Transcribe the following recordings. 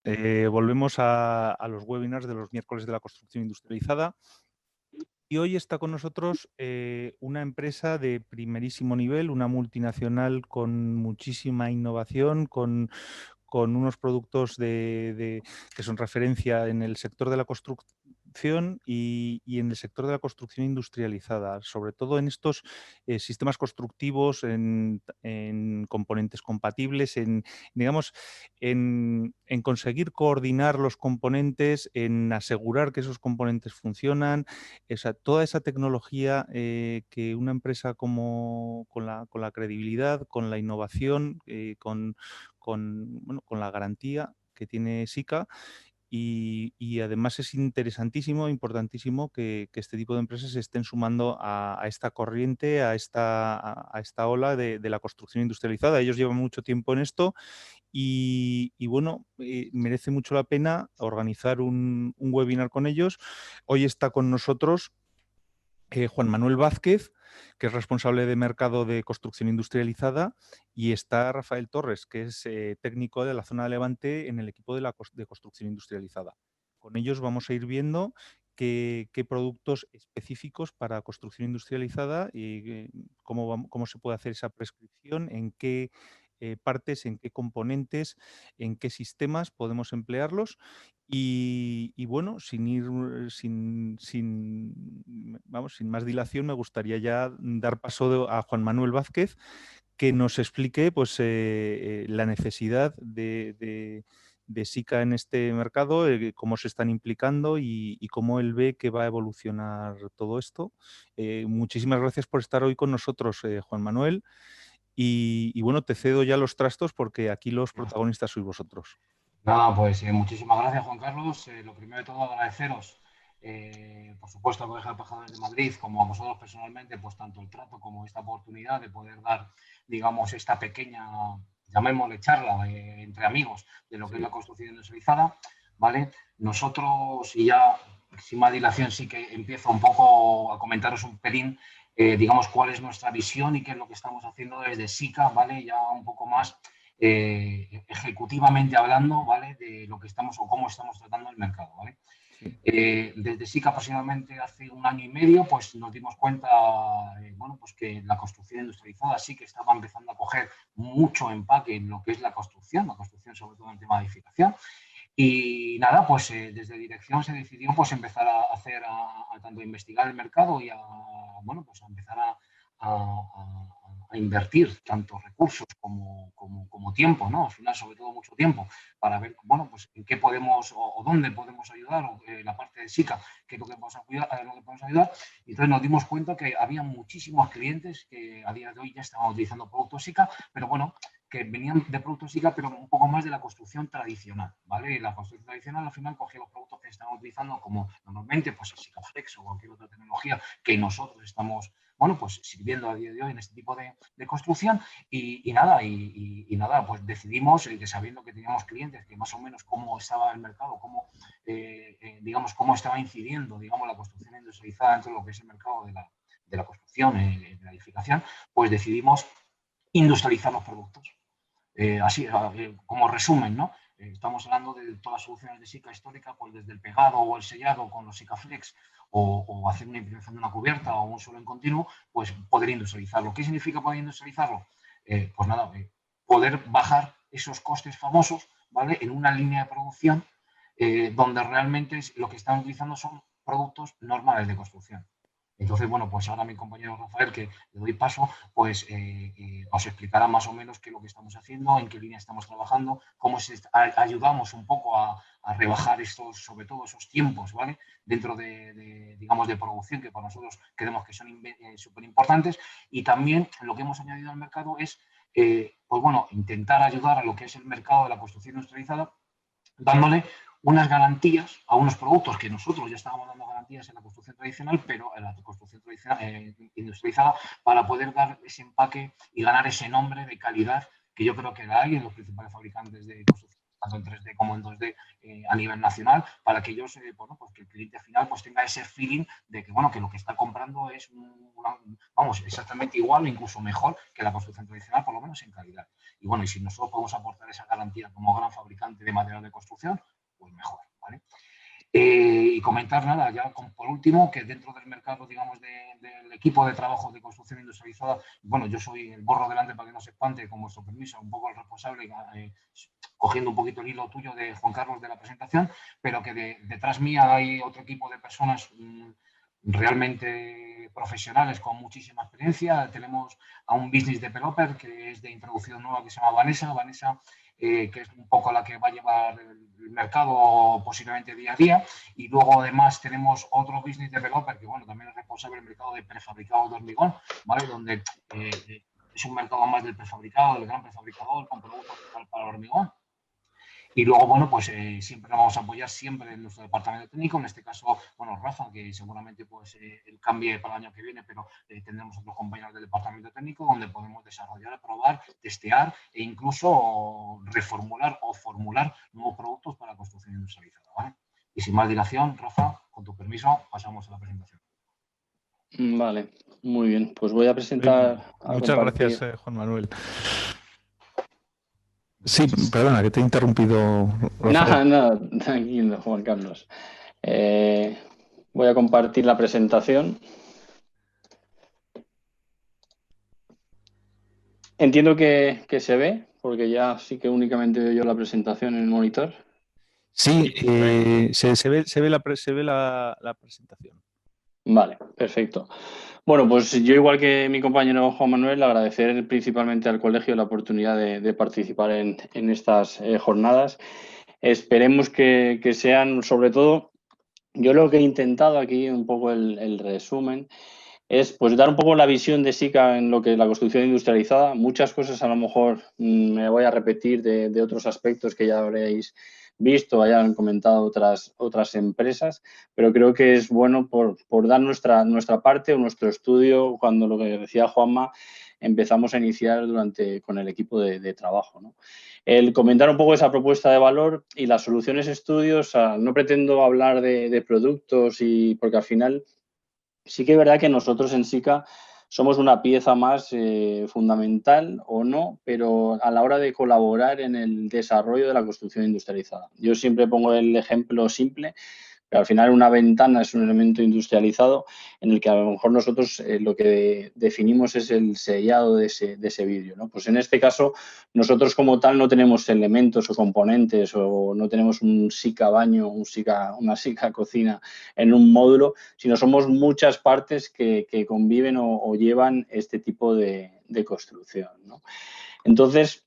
Volvemos a los webinars de los miércoles de la construcción industrializada y hoy está con nosotros una empresa de primerísimo nivel, una multinacional con muchísima innovación, con unos productos que son referencia en el sector de la construcción y en el sector de la construcción industrializada, sobre todo en estos sistemas constructivos, en componentes compatibles, digamos, en conseguir coordinar los componentes, en asegurar que esos componentes funcionan, o sea, toda esa tecnología que una empresa con la credibilidad, con la innovación, bueno, con la garantía que tiene SICA y además es interesantísimo, importantísimo que este tipo de empresas se estén sumando a esta corriente, a esta ola de la construcción industrializada. Ellos llevan mucho tiempo en esto y bueno, merece mucho la pena organizar un webinar con ellos. Hoy está con nosotros Juan Manuel Vázquez, que es responsable de mercado de construcción industrializada, y está Rafael Torres, que es técnico de la zona de Levante en el equipo de construcción industrializada. Con ellos vamos a ir viendo qué productos específicos para construcción industrializada y cómo se puede hacer esa prescripción, en qué partes, en qué componentes, en qué sistemas podemos emplearlos y bueno, sin más dilación, me gustaría ya dar paso a Juan Manuel Vázquez, que nos explique pues, la necesidad de SICA en este mercado, cómo se están implicando y cómo él ve que va a evolucionar todo esto. Muchísimas gracias por estar hoy con nosotros, Juan Manuel. Y bueno, te cedo ya los trastos porque aquí los protagonistas sois vosotros. Nada, pues muchísimas gracias, Juan Carlos. Lo primero de todo, agradeceros, por supuesto, a Colegio de Embajadores de Madrid, como a vosotros personalmente, pues tanto el trato como esta oportunidad de poder dar, digamos, esta pequeña, llamémosle charla entre amigos de lo que es la construcción industrializada, ¿vale? Nosotros, y ya sin más dilación, sí que empiezo un poco a comentaros un pelín, digamos, cuál es nuestra visión y qué es lo que estamos haciendo desde SICA, ¿vale? Ya un poco más ejecutivamente hablando, ¿vale? De lo que estamos o cómo estamos tratando el mercado, ¿vale? Sí. Desde SICA aproximadamente hace un año y medio, pues nos dimos cuenta, bueno, pues que la construcción industrializada sí que estaba empezando a coger mucho empaque en lo que es la construcción sobre todo en el tema de edificación. Y nada, pues desde dirección se decidió pues empezar a hacer, a tanto a investigar el mercado y a, bueno, pues a empezar a invertir tanto recursos como tiempo, ¿no? Al final, sobre todo mucho tiempo, para ver, bueno, pues en qué podemos o dónde podemos ayudar, o la parte de SICA, qué es lo que podemos ayudar, lo que podemos ayudar. Y entonces nos dimos cuenta que había muchísimos clientes que a día de hoy ya estaban utilizando productos SICA, pero bueno, que venían de productos SICA, pero un poco más de la construcción tradicional, ¿vale? Y la construcción tradicional al final cogía los productos que estaban utilizando como normalmente, pues el SICA Flex o cualquier otra tecnología que nosotros estamos, bueno, pues sirviendo a día de hoy en este tipo de construcción y nada, pues decidimos, que sabiendo que teníamos clientes, que más o menos cómo estaba el mercado, digamos, cómo estaba incidiendo, digamos, la construcción industrializada dentro de lo que es el mercado de la construcción, de la edificación, pues decidimos industrializar los productos. Así, como resumen, ¿no? Estamos hablando de todas las soluciones de SICA histórica, pues desde el pegado o el sellado con los SICA Flex o hacer una implementación de una cubierta o un suelo en continuo, pues poder industrializarlo. ¿Qué significa poder industrializarlo? Pues nada, poder bajar esos costes famosos, ¿vale? En una línea de producción donde realmente lo que están utilizando son productos normales de construcción. Entonces, bueno, pues ahora mi compañero Rafael, que le doy paso, pues os explicará más o menos qué es lo que estamos haciendo, en qué línea estamos trabajando, cómo ayudamos un poco a rebajar estos, sobre todo esos tiempos, ¿vale? Dentro digamos, de producción, que para nosotros creemos que son súper importantes. Y también lo que hemos añadido al mercado es, pues bueno, intentar ayudar a lo que es el mercado de la construcción industrializada, dándole unas garantías a unos productos que nosotros ya estábamos dando garantías en la construcción tradicional, pero en la construcción tradicional, industrializada, para poder dar ese empaque y ganar ese nombre de calidad que yo creo que hay en los principales fabricantes de construcción tanto en 3D como en 2D a nivel nacional, para que ellos, bueno, pues que el cliente final pues tenga ese feeling de que, bueno, que lo que está comprando es, vamos, exactamente igual o incluso mejor que la construcción tradicional, por lo menos en calidad. Y bueno, y si nosotros podemos aportar esa garantía como gran fabricante de material de construcción, pues mejor, ¿vale? Y comentar nada, ya por último, que dentro del mercado, digamos, del equipo de trabajo de construcción industrializada, bueno, yo soy el borro delante para que no se espante, con vuestro permiso, un poco el responsable, cogiendo un poquito el hilo tuyo de Juan Carlos de la presentación, pero que detrás mía hay otro equipo de personas realmente profesionales con muchísima experiencia. Tenemos a un business developer que es de introducción nueva que se llama Vanessa. Vanessa, que es un poco la que va a llevar el mercado posiblemente día a día. Y luego además tenemos otro business developer que, bueno, también es responsable del mercado de prefabricado de hormigón, ¿vale? Donde es un mercado más del prefabricado, del gran prefabricador con productos para el hormigón. Y luego, bueno, pues siempre nos vamos a apoyar siempre en nuestro departamento técnico, en este caso, bueno, Rafa, que seguramente pues él cambie para el año que viene, pero tendremos otros compañeros del departamento técnico donde podemos desarrollar, probar, testear e incluso reformular o formular nuevos productos para la construcción industrializada, ¿vale? Y sin más dilación, Rafa, con tu permiso, pasamos a la presentación. Vale, muy bien. Pues voy a presentar... Muchas gracias, Juan Manuel. Sí, perdona, que te he interrumpido. Nada, tranquilo, Juan Carlos. Voy a compartir la presentación. Entiendo que se ve, porque ya sí que únicamente veo yo la presentación en el monitor. Sí, se ve la presentación. Vale, perfecto. Bueno, pues yo, igual que mi compañero Juan Manuel, agradecer principalmente al colegio la oportunidad de participar en estas jornadas. Esperemos que sean, sobre todo, yo lo que he intentado aquí, un poco el resumen, es pues dar un poco la visión de SICA en lo que es la construcción industrializada. Muchas cosas a lo mejor me voy a repetir de otros aspectos que ya habréis visto, hayan comentado otras empresas, pero creo que es bueno por dar nuestra parte o nuestro estudio, cuando lo que decía Juanma, empezamos a iniciar con el equipo de trabajo, ¿no? El comentar un poco esa propuesta de valor y las soluciones estudios. No pretendo hablar de productos, porque al final sí que es verdad que nosotros en SICA somos una pieza más fundamental o no, pero a la hora de colaborar en el desarrollo de la construcción industrializada. Yo siempre pongo el ejemplo simple, pero al final una ventana es un elemento industrializado en el que a lo mejor nosotros lo que definimos es el sellado de ese vidrio, ¿no? Pues en este caso nosotros como tal no tenemos elementos o componentes, o no tenemos un SICA baño, una SICA cocina en un módulo, sino somos muchas partes que conviven o llevan este tipo de construcción, ¿no? Entonces,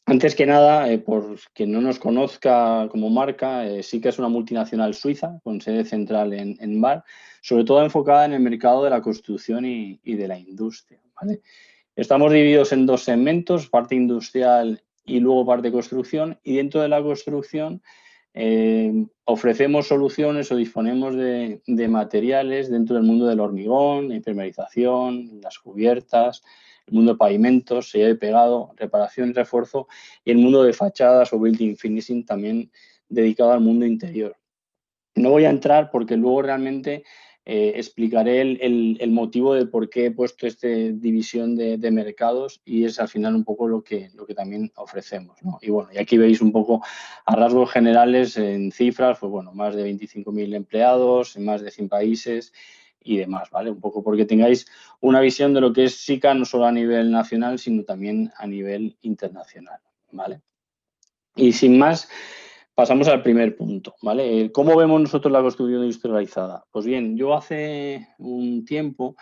antes que nada, por quien no nos conozca como marca, SICA es una multinacional suiza con sede central en Bar, sobre todo enfocada en el mercado de la construcción y de la industria, ¿vale? Estamos divididos en dos segmentos, parte industrial y luego parte de construcción, y dentro de la construcción ofrecemos soluciones o disponemos de materiales dentro del mundo del hormigón, la impermeabilización, las cubiertas, el mundo de pavimentos, sellado y pegado, reparación y refuerzo, y el mundo de fachadas o building finishing, también dedicado al mundo interior. No voy a entrar porque luego realmente explicaré el motivo de por qué he puesto esta división de mercados, y es al final un poco lo que también ofrecemos, ¿no? Y bueno, y aquí veis un poco a rasgos generales en cifras, pues bueno, más de 25.000 empleados en más de 100 países y demás, ¿vale? Un poco porque tengáis una visión de lo que es SICA, no solo a nivel nacional, sino también a nivel internacional, ¿vale? Y sin más, pasamos al primer punto, ¿vale? ¿Cómo vemos nosotros la construcción industrializada? Pues bien, yo hace un tiempo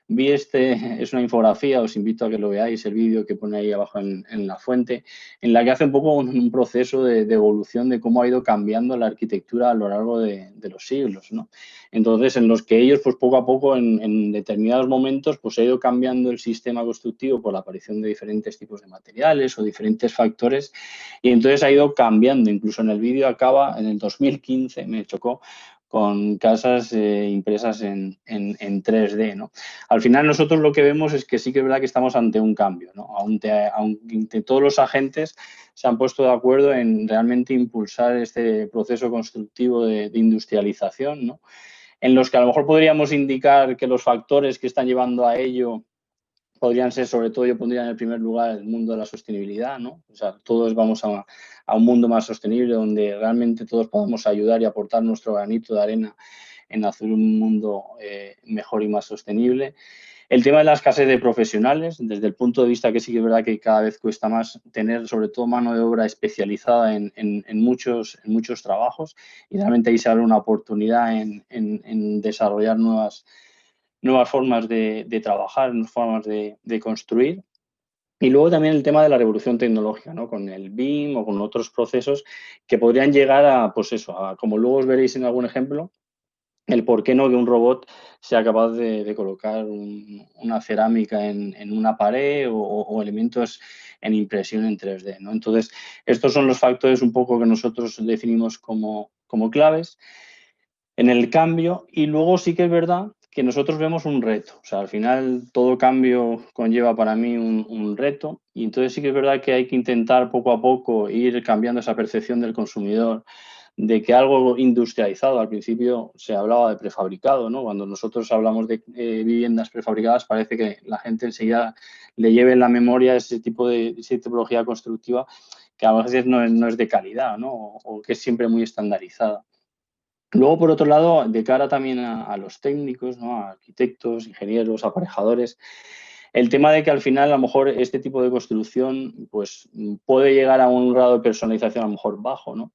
vi es una infografía, os invito a que lo veáis, el vídeo que pone ahí abajo en la fuente, en la que hace un poco un proceso de evolución de cómo ha ido cambiando la arquitectura a lo largo de los siglos, ¿no? Entonces, en los que ellos, pues poco a poco, en determinados momentos, pues ha ido cambiando el sistema constructivo por la aparición de diferentes tipos de materiales o diferentes factores, y entonces ha ido cambiando. Incluso en el vídeo acaba, en el 2015, me chocó, con casas impresas en 3D, ¿no? Al final nosotros lo que vemos es que sí que es verdad que estamos ante un cambio, ¿no? Aunque todos los agentes se han puesto de acuerdo en realmente impulsar este proceso constructivo de industrialización, ¿no? En los que a lo mejor podríamos indicar que los factores que están llevando a ello podrían ser, sobre todo, yo pondría en el primer lugar el mundo de la sostenibilidad, ¿no? O sea, todos vamos a un mundo más sostenible donde realmente todos podamos ayudar y aportar nuestro granito de arena en hacer un mundo mejor y más sostenible. El tema de la escasez de profesionales, desde el punto de vista que sí que es verdad que cada vez cuesta más tener, sobre todo, mano de obra especializada en muchos trabajos, y realmente ahí se abre una oportunidad en desarrollar nuevas formas de trabajar, nuevas formas de construir. Y luego también el tema de la revolución tecnológica, ¿no? Con el BIM o con otros procesos que podrían llegar a, pues eso, como luego os veréis en algún ejemplo, el por qué no que un robot sea capaz de colocar una cerámica en una pared o elementos en impresión en 3D, ¿no? Entonces, estos son los factores un poco que nosotros definimos como claves en el cambio, y luego sí que es verdad que nosotros vemos un reto. O sea, al final todo cambio conlleva para mí un reto, y entonces sí que es verdad que hay que intentar poco a poco ir cambiando esa percepción del consumidor de que algo industrializado, al principio se hablaba de prefabricado, ¿no? Cuando nosotros hablamos de viviendas prefabricadas parece que la gente enseguida le lleve en la memoria esa tipología constructiva que a veces no es de calidad, ¿no? O que es siempre muy estandarizada. Luego, por otro lado, de cara también a los técnicos, ¿no? A arquitectos, ingenieros, aparejadores, el tema de que al final a lo mejor este tipo de construcción pues puede llegar a un grado de personalización a lo mejor bajo, ¿no?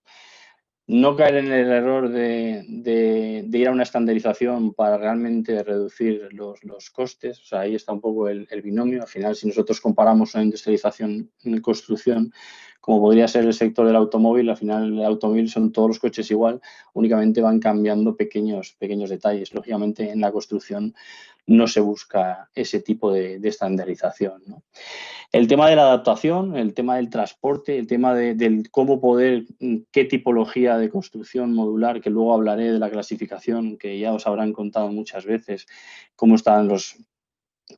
No caer en el error de ir a una estandarización para realmente reducir los costes. O sea, ahí está un poco el binomio. Al final, si nosotros comparamos una industrialización en construcción, como podría ser el sector del automóvil, al final el automóvil son todos los coches igual, únicamente van cambiando pequeños detalles. Lógicamente, en la construcción no se busca ese tipo de estandarización, ¿no? El tema de la adaptación, el tema del transporte, el tema del cómo poder, qué tipología de construcción modular, que luego hablaré de la clasificación, que ya os habrán contado muchas veces, cómo están los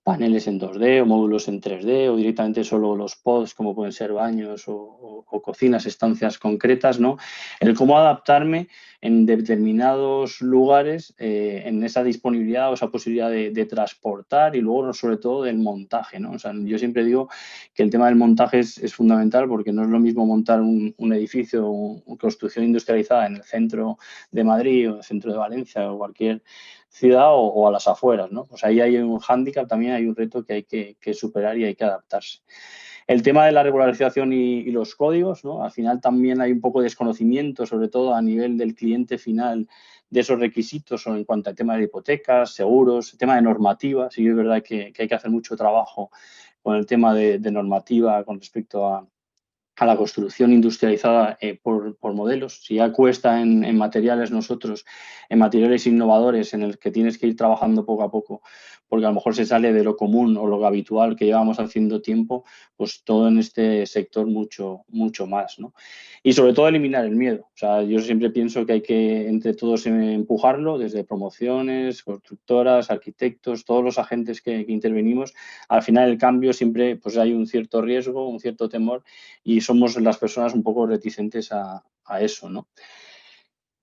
paneles en 2D o módulos en 3D o directamente solo los pods, como pueden ser baños o cocinas, estancias concretas, ¿no? El cómo adaptarme en determinados lugares en esa disponibilidad o esa posibilidad de transportar, y luego sobre todo del montaje, ¿no? O sea, yo siempre digo que el tema del montaje es fundamental, porque no es lo mismo montar un edificio o construcción industrializada en el centro de Madrid o en el centro de Valencia o cualquier ciudad o a las afueras, ¿no? Pues ahí hay un hándicap, también hay un reto que hay que superar y hay que adaptarse. El tema de la regularización y los códigos, ¿no? Al final también hay un poco de desconocimiento, sobre todo a nivel del cliente final, de esos requisitos en cuanto al tema de hipotecas, seguros, el tema de normativa. Sí, es verdad que hay que hacer mucho trabajo con el tema de normativa con respecto a la construcción industrializada por modelos. Si ya cuesta en materiales nosotros, en materiales innovadores en el que tienes que ir trabajando poco a poco, porque a lo mejor se sale de lo común o lo habitual que llevamos haciendo tiempo, pues todo en este sector mucho más, ¿no? Y sobre todo eliminar el miedo. O sea, yo siempre pienso que hay que entre todos empujarlo, desde promociones, constructoras, arquitectos, todos los agentes que intervenimos. Al final el cambio siempre pues hay un cierto riesgo, un cierto temor, y somos las personas un poco reticentes a eso, ¿no?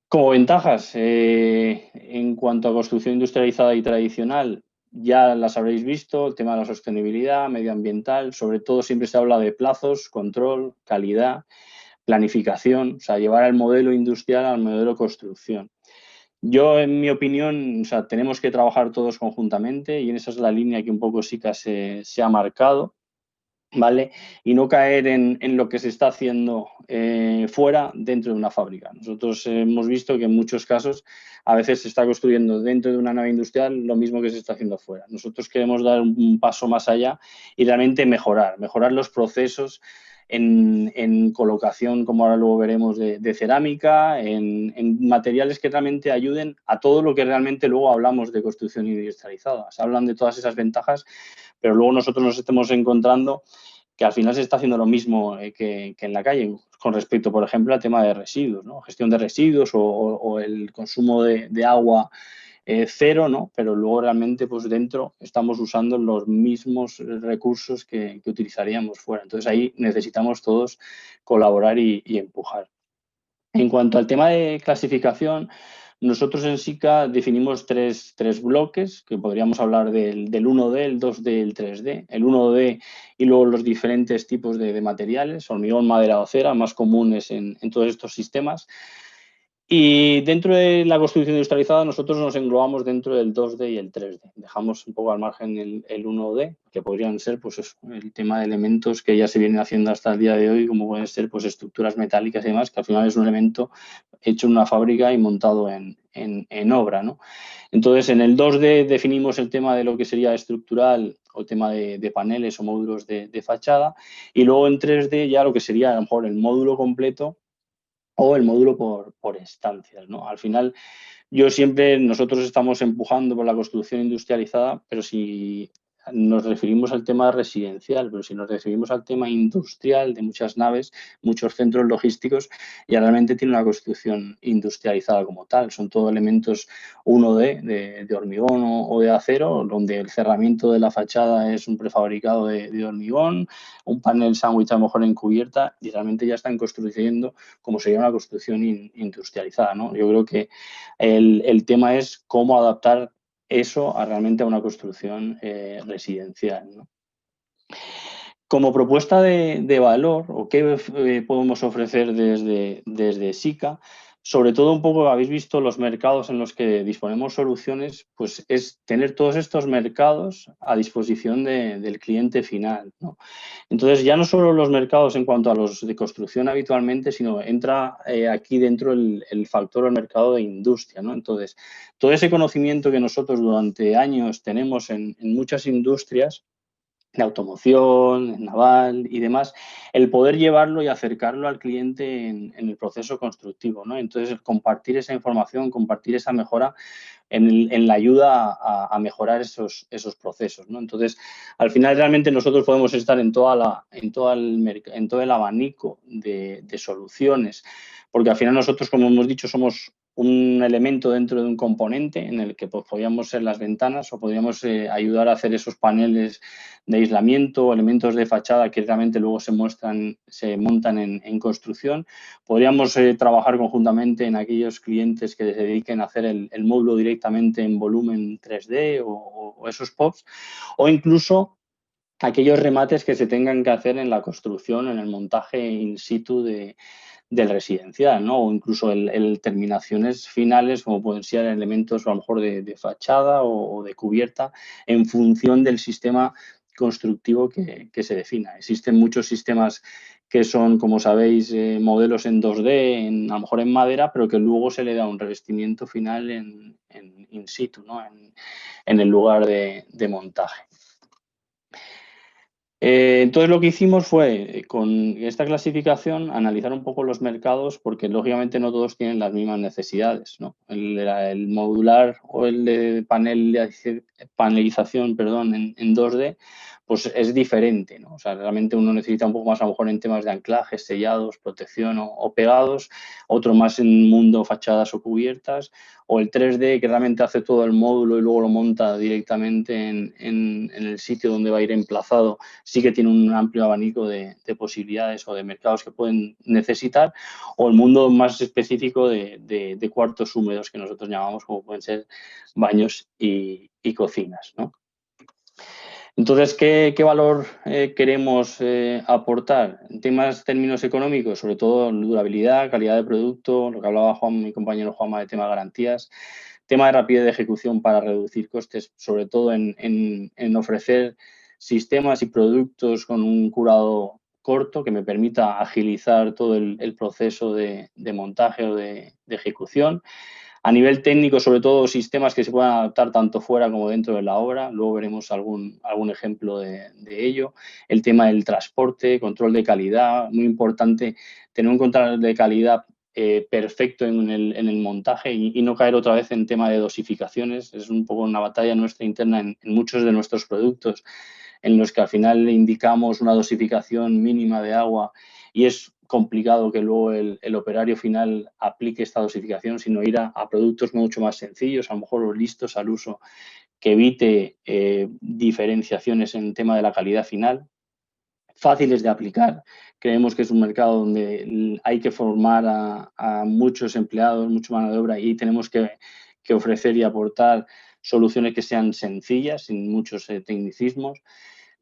Como ventajas, en cuanto a construcción industrializada y tradicional, ya las habréis visto, el tema de la sostenibilidad, medioambiental, sobre todo siempre se habla de plazos, control, calidad, planificación, o sea, llevar el modelo industrial al modelo construcción. Yo, en mi opinión, o sea, tenemos que trabajar todos conjuntamente, y en esa es la línea que un poco SICA se ha marcado, ¿vale? Y no caer en lo que se está haciendo fuera, dentro de una fábrica. Nosotros hemos visto que en muchos casos a veces se está construyendo dentro de una nave industrial lo mismo que se está haciendo fuera. Nosotros queremos dar un paso más allá y realmente mejorar los procesos en colocación, como ahora luego veremos, de cerámica, en materiales que realmente ayuden a todo lo que realmente luego hablamos de construcción industrializada. Se hablan de todas esas ventajas, pero luego nosotros nos estamos encontrando que al final se está haciendo lo mismo que en la calle con respecto, por ejemplo, al tema de residuos, ¿no? Gestión de residuos o el consumo de agua cero, ¿no? Pero luego realmente pues dentro estamos usando los mismos recursos que utilizaríamos fuera. Entonces ahí necesitamos todos colaborar y empujar. En cuanto al tema de clasificación, nosotros en SICA definimos tres bloques, que podríamos hablar del 1D, el 2D y el 3D. El 1D y luego los diferentes tipos de materiales, hormigón, madera o cera, más comunes en todos estos sistemas. Y dentro de la construcción industrializada nosotros nos englobamos dentro del 2D y el 3D. Dejamos un poco al margen el 1D, que podrían ser pues eso, el tema de elementos que ya se vienen haciendo hasta el día de hoy, como pueden ser pues estructuras metálicas y demás, que al final es un elemento hecho en una fábrica y montado en obra, ¿no? Entonces, en el 2D definimos el tema de lo que sería estructural o el tema de paneles o módulos de fachada, y luego en 3D ya lo que sería a lo mejor el módulo completo o el módulo por estancias, ¿no? Al final, nosotros estamos empujando por la construcción industrializada, pero si nos referimos al tema residencial, pero si nos referimos al tema industrial de muchas naves, muchos centros logísticos, ya realmente tiene una construcción industrializada como tal. Son todos elementos 1D, de hormigón o de acero, donde el cerramiento de la fachada es un prefabricado de hormigón, un panel sándwich a lo mejor en cubierta, y realmente ya están construyendo como sería una construcción industrializada, ¿no? Yo creo que el tema es cómo adaptar eso realmente a una construcción residencial, ¿no? Como propuesta de valor, o qué podemos ofrecer desde SICA, sobre todo un poco habéis visto los mercados en los que disponemos soluciones, pues es tener todos estos mercados a disposición del cliente final, ¿no? Entonces, ya no solo los mercados en cuanto a los de construcción habitualmente, sino entra aquí dentro el factor del mercado de industria, ¿no? Entonces, todo ese conocimiento que nosotros durante años tenemos en muchas industrias, de automoción, naval y demás, el poder llevarlo y acercarlo al cliente en el proceso constructivo, ¿no? Entonces, el compartir esa información, compartir esa mejora en la ayuda a mejorar esos procesos, ¿no? Entonces, al final realmente nosotros podemos estar en todo el abanico de soluciones, porque al final nosotros, como hemos dicho, somos un elemento dentro de un componente en el que pues, podríamos ser las ventanas o podríamos ayudar a hacer esos paneles de aislamiento o elementos de fachada que realmente luego se montan en construcción. Podríamos trabajar conjuntamente en aquellos clientes que se dediquen a hacer el módulo directamente en volumen 3D o esos POPs, o incluso aquellos remates que se tengan que hacer en la construcción, en el montaje in situ del residencial, ¿no? O incluso el terminaciones finales, como pueden ser elementos a lo mejor de fachada o de cubierta, en función del sistema constructivo que se defina. Existen muchos sistemas que son, como sabéis, modelos en 2D, a lo mejor en madera, pero que luego se le da un revestimiento final en in situ, ¿no? En el lugar de montaje. Entonces lo que hicimos fue, con esta clasificación, analizar un poco los mercados porque lógicamente no todos tienen las mismas necesidades, ¿no? El modular o el de panelización, perdón, en 2D, pues es diferente, ¿no? O sea, realmente uno necesita un poco más a lo mejor en temas de anclajes, sellados, protección o pegados, otro más en mundo fachadas o cubiertas, o el 3D que realmente hace todo el módulo y luego lo monta directamente en el sitio donde va a ir emplazado, sí que tiene un amplio abanico de posibilidades o de mercados que pueden necesitar, o el mundo más específico de cuartos húmedos que nosotros llamamos, como pueden ser baños y cocinas, ¿no? Entonces, ¿qué valor queremos aportar? En términos económicos, sobre todo durabilidad, calidad de producto, lo que hablaba mi compañero Juanma de tema de garantías, tema de rapidez de ejecución para reducir costes, sobre todo en ofrecer sistemas y productos con un curado corto que me permita agilizar todo el proceso de montaje o de ejecución. A nivel técnico, sobre todo, sistemas que se puedan adaptar tanto fuera como dentro de la obra. Luego veremos algún ejemplo de ello. El tema del transporte, control de calidad. Muy importante tener un control de calidad perfecto en el montaje y no caer otra vez en tema de dosificaciones. Es un poco una batalla nuestra interna en muchos de nuestros productos, en los que al final le indicamos una dosificación mínima de agua y es complicado que luego el operario final aplique esta dosificación, sino ir a productos mucho más sencillos, a lo mejor listos al uso, que evite diferenciaciones en el tema de la calidad final, fáciles de aplicar. Creemos que es un mercado donde hay que formar a muchos empleados, mucha mano de obra, y tenemos que ofrecer y aportar soluciones que sean sencillas, sin muchos tecnicismos.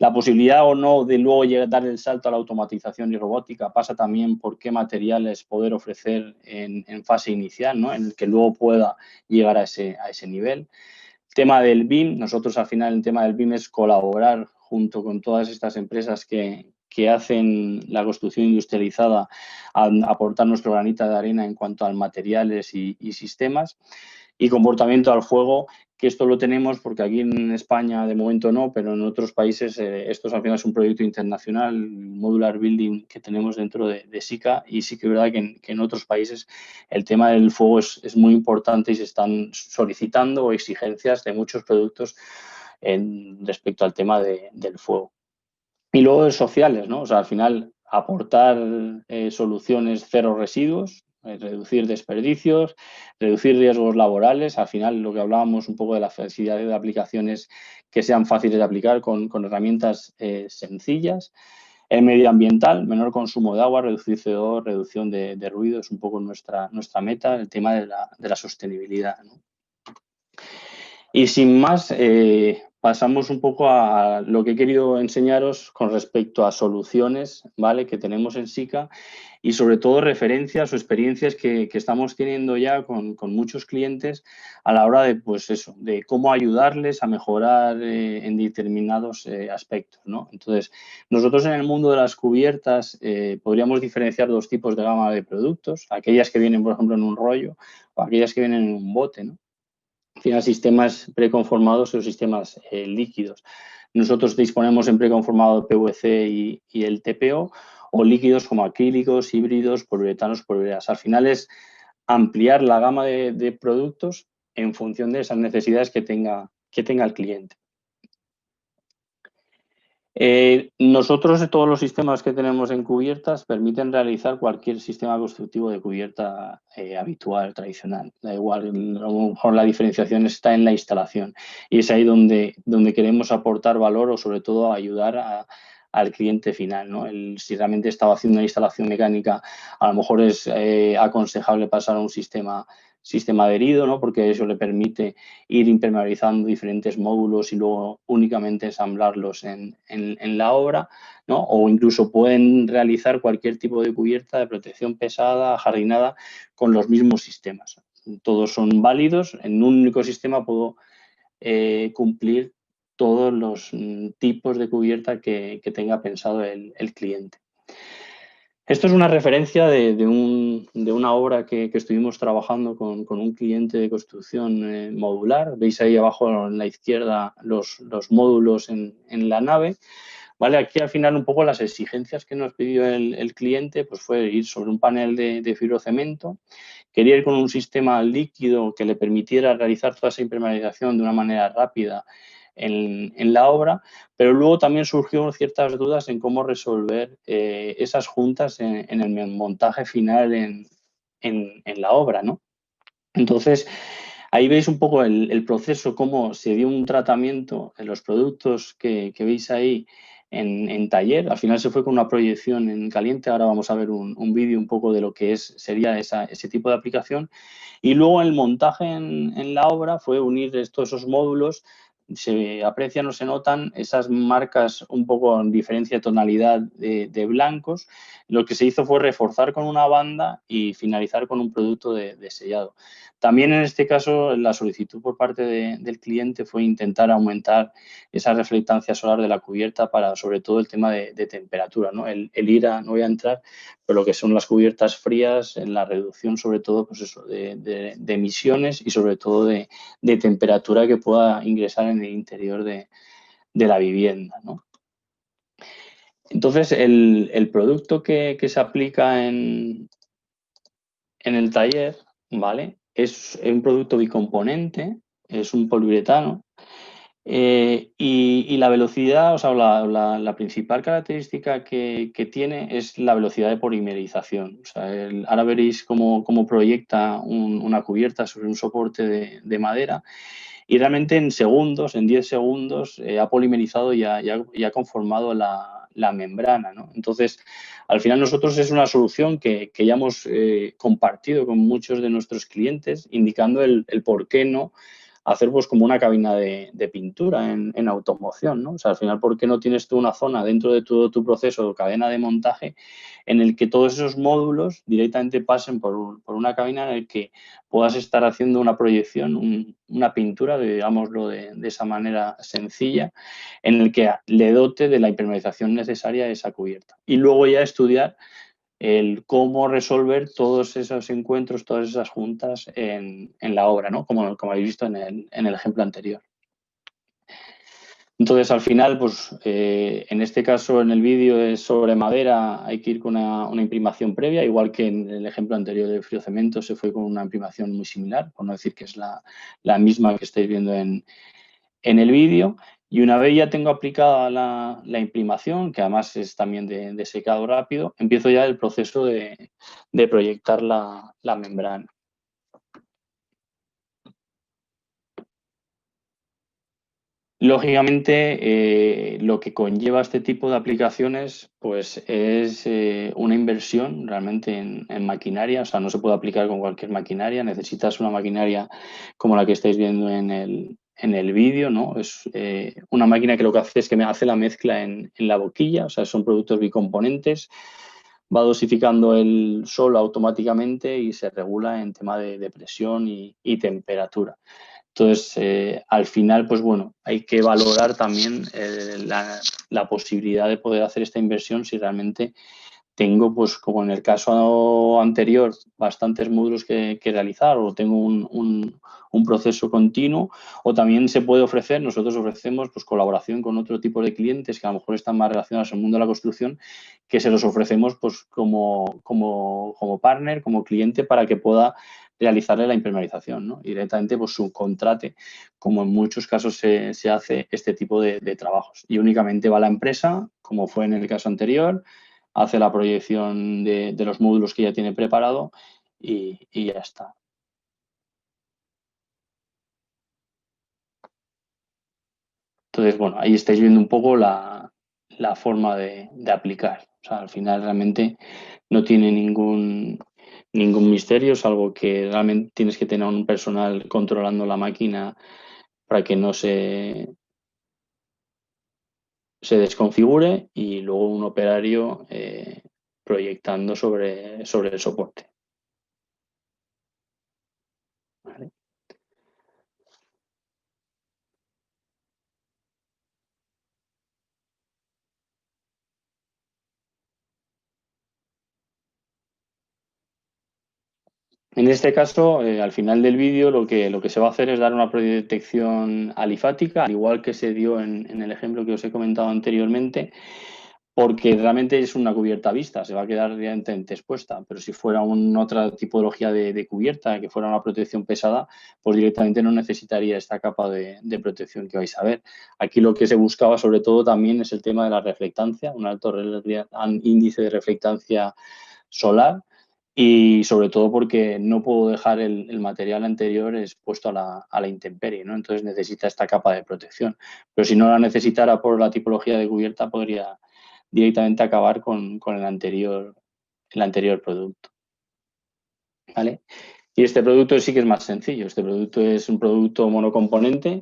La posibilidad o no de luego dar el salto a la automatización y robótica pasa también por qué materiales poder ofrecer en fase inicial, ¿no? En el que luego pueda llegar a ese nivel. Tema del BIM, nosotros al final el tema del BIM es colaborar junto con todas estas empresas que hacen la construcción industrializada, a aportar nuestro granito de arena en cuanto a materiales y sistemas. Y comportamiento al fuego, que esto lo tenemos porque aquí en España de momento no, pero en otros países esto al final es un proyecto internacional, modular building que tenemos dentro de SICA, y sí que es verdad que en otros países el tema del fuego es muy importante y se están solicitando exigencias de muchos productos respecto al tema del fuego. Y luego sociales, ¿no? O sea, al final aportar soluciones cero residuos, reducir desperdicios, reducir riesgos laborales. Al final, lo que hablábamos un poco de la facilidad de aplicaciones que sean fáciles de aplicar con herramientas sencillas. El medioambiental, menor consumo de agua, reducir CO2, reducción de ruido, es un poco nuestra meta, el tema de la sostenibilidad, ¿no? Y sin más, pasamos un poco a lo que he querido enseñaros con respecto a soluciones, ¿vale?, que tenemos en SICA, y sobre todo referencias o experiencias que estamos teniendo ya con muchos clientes a la hora de, pues eso, de cómo ayudarles a mejorar en determinados aspectos, ¿no? Entonces, nosotros en el mundo de las cubiertas podríamos diferenciar dos tipos de gama de productos, aquellas que vienen, por ejemplo, en un rollo o aquellas que vienen en un bote, ¿no? Al final, sistemas preconformados o sistemas líquidos. Nosotros disponemos en preconformado PVC y el TPO, o líquidos como acrílicos, híbridos, poliuretanos, poliureas. Al final es ampliar la gama de productos en función de esas necesidades que tenga el cliente. Nosotros, todos los sistemas que tenemos en cubiertas permiten realizar cualquier sistema constructivo de cubierta habitual, tradicional. Da igual, a lo mejor la diferenciación está en la instalación, y es ahí donde queremos aportar valor o sobre todo ayudar al cliente final, ¿no? Si realmente estaba haciendo una instalación mecánica, a lo mejor es aconsejable pasar a un sistema adherido, ¿no?, porque eso le permite ir impermeabilizando diferentes módulos y luego únicamente ensamblarlos en la obra, ¿no? O incluso pueden realizar cualquier tipo de cubierta de protección pesada, jardinada, con los mismos sistemas. Todos son válidos. En un único sistema puedo cumplir todos los tipos de cubierta que tenga pensado el cliente. Esto es una referencia de una obra que estuvimos trabajando con un cliente de construcción modular. Veis ahí abajo en la izquierda los módulos en la nave, ¿vale? Aquí al final un poco las exigencias que nos pidió el cliente pues fue ir sobre un panel de fibrocemento. Quería ir con un sistema líquido que le permitiera realizar toda esa impermeabilización de una manera rápida en la obra, pero luego también surgieron ciertas dudas en cómo resolver esas juntas en el montaje final en la obra, ¿no? Entonces, ahí veis un poco el proceso, cómo se dio un tratamiento en los productos que veis ahí en taller. Al final se fue con una proyección en caliente. Ahora vamos a ver un vídeo un poco de lo que sería ese tipo de aplicación. Y luego el montaje en la obra fue unir esos módulos. Se aprecian o se notan esas marcas un poco en diferencia de tonalidad de blancos. Lo que se hizo fue reforzar con una banda y finalizar con un producto de sellado. También en este caso la solicitud por parte del cliente fue intentar aumentar esa reflectancia solar de la cubierta para sobre todo el tema de temperatura, ¿no? El ir no voy a entrar, pero lo que son las cubiertas frías, en la reducción sobre todo pues eso, de emisiones y sobre todo de temperatura que pueda ingresar en el interior de la vivienda, ¿no? Entonces, el producto que se aplica en en el taller, ¿vale? Es un producto bicomponente, es un poliuretano. Y la velocidad, o sea, la principal característica que tiene es la velocidad de polimerización. O sea, ahora veréis cómo proyecta una cubierta sobre un soporte de madera y realmente en segundos, en 10 segundos, ha polimerizado y ha conformado la membrana, ¿no? Entonces, al final nosotros es una solución que ya hemos compartido con muchos de nuestros clientes, indicando el por qué no hacer pues como una cabina de pintura en automoción, ¿no? O sea, al final, ¿por qué no tienes tú una zona dentro de todo tu proceso de cadena de montaje en el que todos esos módulos directamente pasen por una cabina en el que puedas estar haciendo una proyección, una pintura, digámoslo de esa manera sencilla, en el que le dote de la impermeabilización necesaria a esa cubierta. Y luego ya estudiar el cómo resolver todos esos encuentros, todas esas juntas en la obra, ¿no? Como habéis visto en el ejemplo anterior. Entonces, al final, pues en este caso, en el vídeo es sobre madera, hay que ir con una imprimación previa, igual que en el ejemplo anterior del friocemento se fue con una imprimación muy similar, por no decir que es la misma que estáis viendo en el vídeo. Y una vez ya tengo aplicada la imprimación, que además es también de secado rápido, empiezo ya el proceso de proyectar la membrana. Lógicamente, lo que conlleva este tipo de aplicaciones pues es una inversión realmente en maquinaria, o sea, no se puede aplicar con cualquier maquinaria, necesitas una maquinaria como la que estáis viendo en el vídeo, ¿no? Es una máquina que lo que hace es que me hace la mezcla en la boquilla, o sea, son productos bicomponentes, va dosificando el sol automáticamente y se regula en tema de presión y temperatura. Entonces, al final, pues bueno, hay que valorar también la posibilidad de poder hacer esta inversión si realmente tengo, pues como en el caso anterior, bastantes módulos que realizar o tengo un proceso continuo, o también se puede ofrecer, nosotros ofrecemos pues colaboración con otro tipo de clientes que a lo mejor están más relacionados al mundo de la construcción, que se los ofrecemos pues como partner, como cliente, para que pueda realizarle la impermeabilización, ¿no? Y directamente pues subcontrate, como en muchos casos se hace este tipo de trabajos. Y únicamente va la empresa, como fue en el caso anterior, hace la proyección de los módulos que ya tiene preparado y ya está. Entonces, bueno, ahí estáis viendo un poco la forma de aplicar. O sea, al final realmente no tiene ningún misterio, salvo que realmente tienes que tener un personal controlando la máquina para que no se desconfigure y luego un operario proyectando sobre el soporte. ¿Vale? En este caso, al final del vídeo, lo que se va a hacer es dar una protección alifática, al igual que se dio en el ejemplo que os he comentado anteriormente, porque realmente es una cubierta vista, se va a quedar directamente expuesta. Pero si fuera otra tipología de cubierta, que fuera una protección pesada, pues directamente no necesitaría esta capa de protección que vais a ver. Aquí lo que se buscaba sobre todo también es el tema de la reflectancia, un alto índice de reflectancia solar, y sobre todo porque no puedo dejar el material anterior expuesto a la intemperie, ¿no? Entonces necesita esta capa de protección. Pero si no la necesitara por la tipología de cubierta, podría directamente acabar con el anterior producto. ¿Vale? Y este producto sí que es más sencillo. Este producto es un producto monocomponente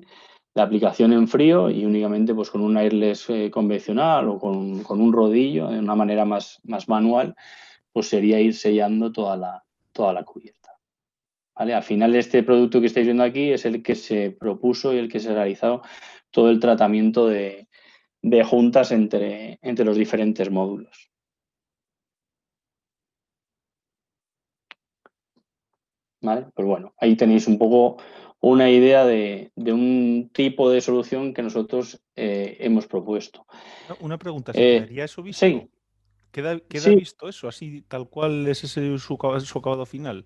de aplicación en frío y únicamente pues, con un airless convencional o con un rodillo de una manera más manual, pues sería ir sellando toda la cubierta. ¿Vale? Al final, este producto que estáis viendo aquí es el que se propuso y el que se ha realizado todo el tratamiento de juntas entre los diferentes módulos. ¿Vale? Pues bueno, ahí tenéis un poco una idea de un tipo de solución que nosotros hemos propuesto. Una pregunta, ¿se quedaría eso visto? Sí. ¿Queda Sí, visto eso? Así, tal cual es ese su acabado final.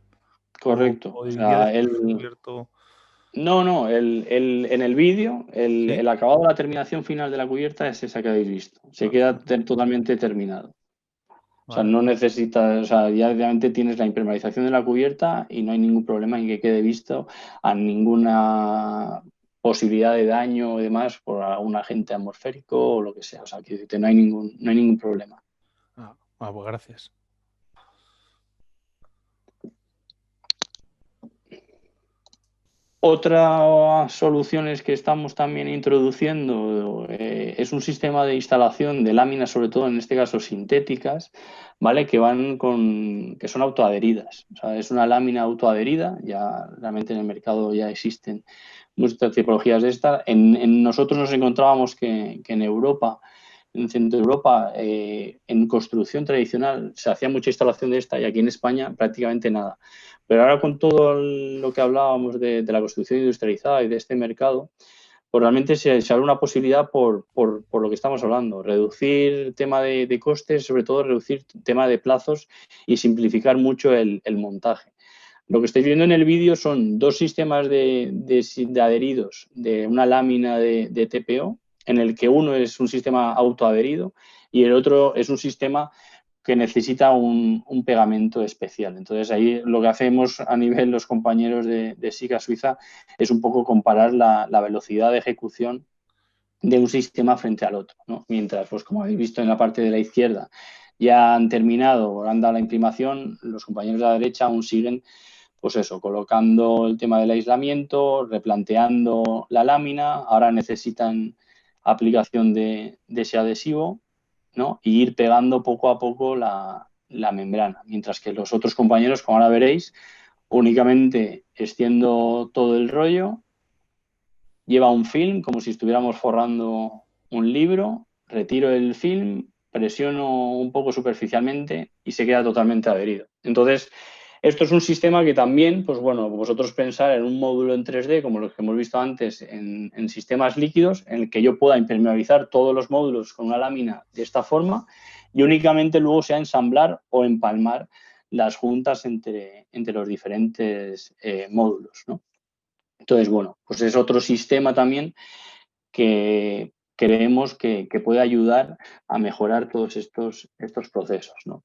correcto. O O iría sea, después cubierto. no, en el vídeo, Sí. el acabado, la terminación final de la cubierta es esa que habéis visto. Se queda Fenomenal. totalmente terminado. O sea, Vale. no necesitas, o sea, ya realmente tienes la impermeabilización de la cubierta y no hay ningún problema en que quede visto a ninguna posibilidad de daño o demás por algún agente atmosférico o lo que sea. O sea, que no hay ningún problema. Pues gracias. Otras soluciones que estamos también introduciendo es un sistema de instalación de láminas, sobre todo en este caso sintéticas, ¿vale? Que son autoadheridas. O sea, es una lámina autoadherida, ya realmente en el mercado ya existen muchas tipologías de estas. Nosotros nos encontrábamos que en Europa, en Centro Europa, en construcción tradicional se hacía mucha instalación de esta y aquí en España prácticamente nada. Pero ahora con todo lo que hablábamos de la construcción industrializada y de este mercado, pues realmente se abre una posibilidad por lo que estamos hablando, reducir el tema de costes, sobre todo reducir el tema de plazos y simplificar mucho el montaje. Lo que estáis viendo en el vídeo son dos sistemas de adheridos de una lámina de TPO, en el que uno es un sistema autoadherido y el otro es un sistema que necesita un pegamento especial. Entonces, ahí lo que hacemos a nivel los compañeros de SICA Suiza es un poco comparar la velocidad de ejecución de un sistema frente al otro, ¿no? Mientras, pues como habéis visto en la parte de la izquierda, ya han terminado, han dado la imprimación, los compañeros de la derecha aún siguen, pues eso, colocando el tema del aislamiento, replanteando la lámina, ahora necesitan aplicación de ese adhesivo, ¿no? Y ir pegando poco a poco la membrana, mientras que los otros compañeros, como ahora veréis, únicamente extiendo todo el rollo, lleva un film como si estuviéramos forrando un libro, retiro el film, presiono un poco superficialmente y se queda totalmente adherido. Entonces, esto es un sistema que también, pues bueno, vosotros pensar en un módulo en 3D, como los que hemos visto antes, en sistemas líquidos, en el que yo pueda impermeabilizar todos los módulos con una lámina de esta forma y únicamente luego sea ensamblar o empalmar las juntas entre los diferentes módulos, ¿no? Entonces, bueno, pues es otro sistema también que creemos que puede ayudar a mejorar todos estos procesos, ¿no?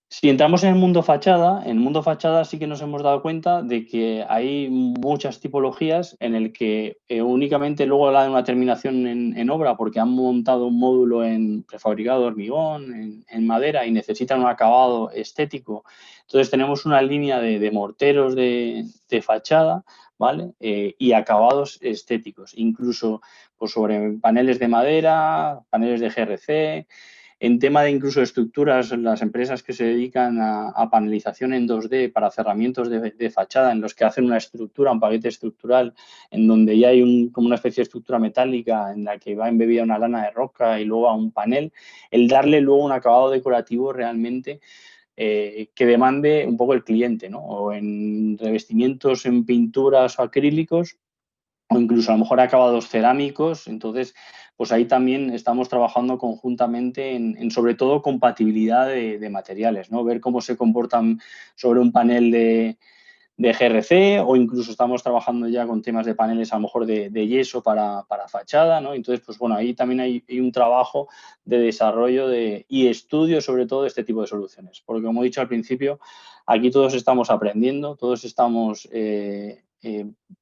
Si entramos en el mundo fachada sí que nos hemos dado cuenta de que hay muchas tipologías en el que únicamente luego la de una terminación en obra porque han montado un módulo en prefabricado de hormigón, en madera y necesitan un acabado estético. Entonces tenemos una línea de morteros de fachada, ¿vale? Y acabados estéticos, incluso pues, sobre paneles de madera, paneles de GRC. En tema de incluso estructuras, las empresas que se dedican a panelización en 2D para cerramientos de fachada, en los que hacen una estructura, un paquete estructural, en donde ya hay como una especie de estructura metálica en la que va embebida una lana de roca y luego a un panel, el darle luego un acabado decorativo realmente que demande un poco el cliente, ¿no? O en revestimientos en pinturas o acrílicos, o incluso a lo mejor acabados cerámicos. Entonces, pues ahí también estamos trabajando conjuntamente en sobre todo compatibilidad de materiales, ¿no? Ver cómo se comportan sobre un panel de GRC o incluso estamos trabajando ya con temas de paneles a lo mejor de yeso para fachada, ¿no? Entonces, pues bueno, ahí también hay un trabajo de desarrollo y estudio sobre todo de este tipo de soluciones. Porque como he dicho al principio, aquí todos estamos aprendiendo, todos estamos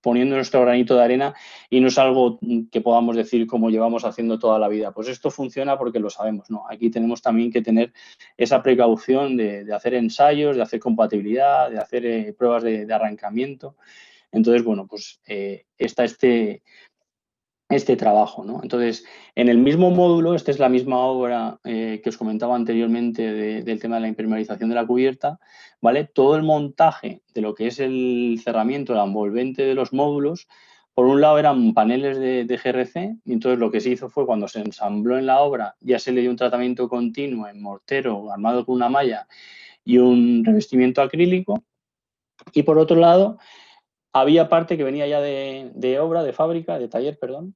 poniendo nuestro granito de arena y no es algo que podamos decir como llevamos haciendo toda la vida. Pues esto funciona porque lo sabemos, ¿no? Aquí tenemos también que tener esa precaución de hacer ensayos, de hacer compatibilidad, de hacer pruebas de arrancamiento. Entonces, bueno, pues está este trabajo, ¿no? Entonces, en el mismo módulo, esta es la misma obra que os comentaba anteriormente del tema de la impermeabilización de la cubierta, ¿vale? Todo el montaje de lo que es el cerramiento, la envolvente de los módulos, por un lado eran paneles de GRC, y entonces lo que se hizo fue cuando se ensambló en la obra, ya se le dio un tratamiento continuo en mortero, armado con una malla y un revestimiento acrílico, y por otro lado, había parte que venía ya de obra, de fábrica, de taller, perdón,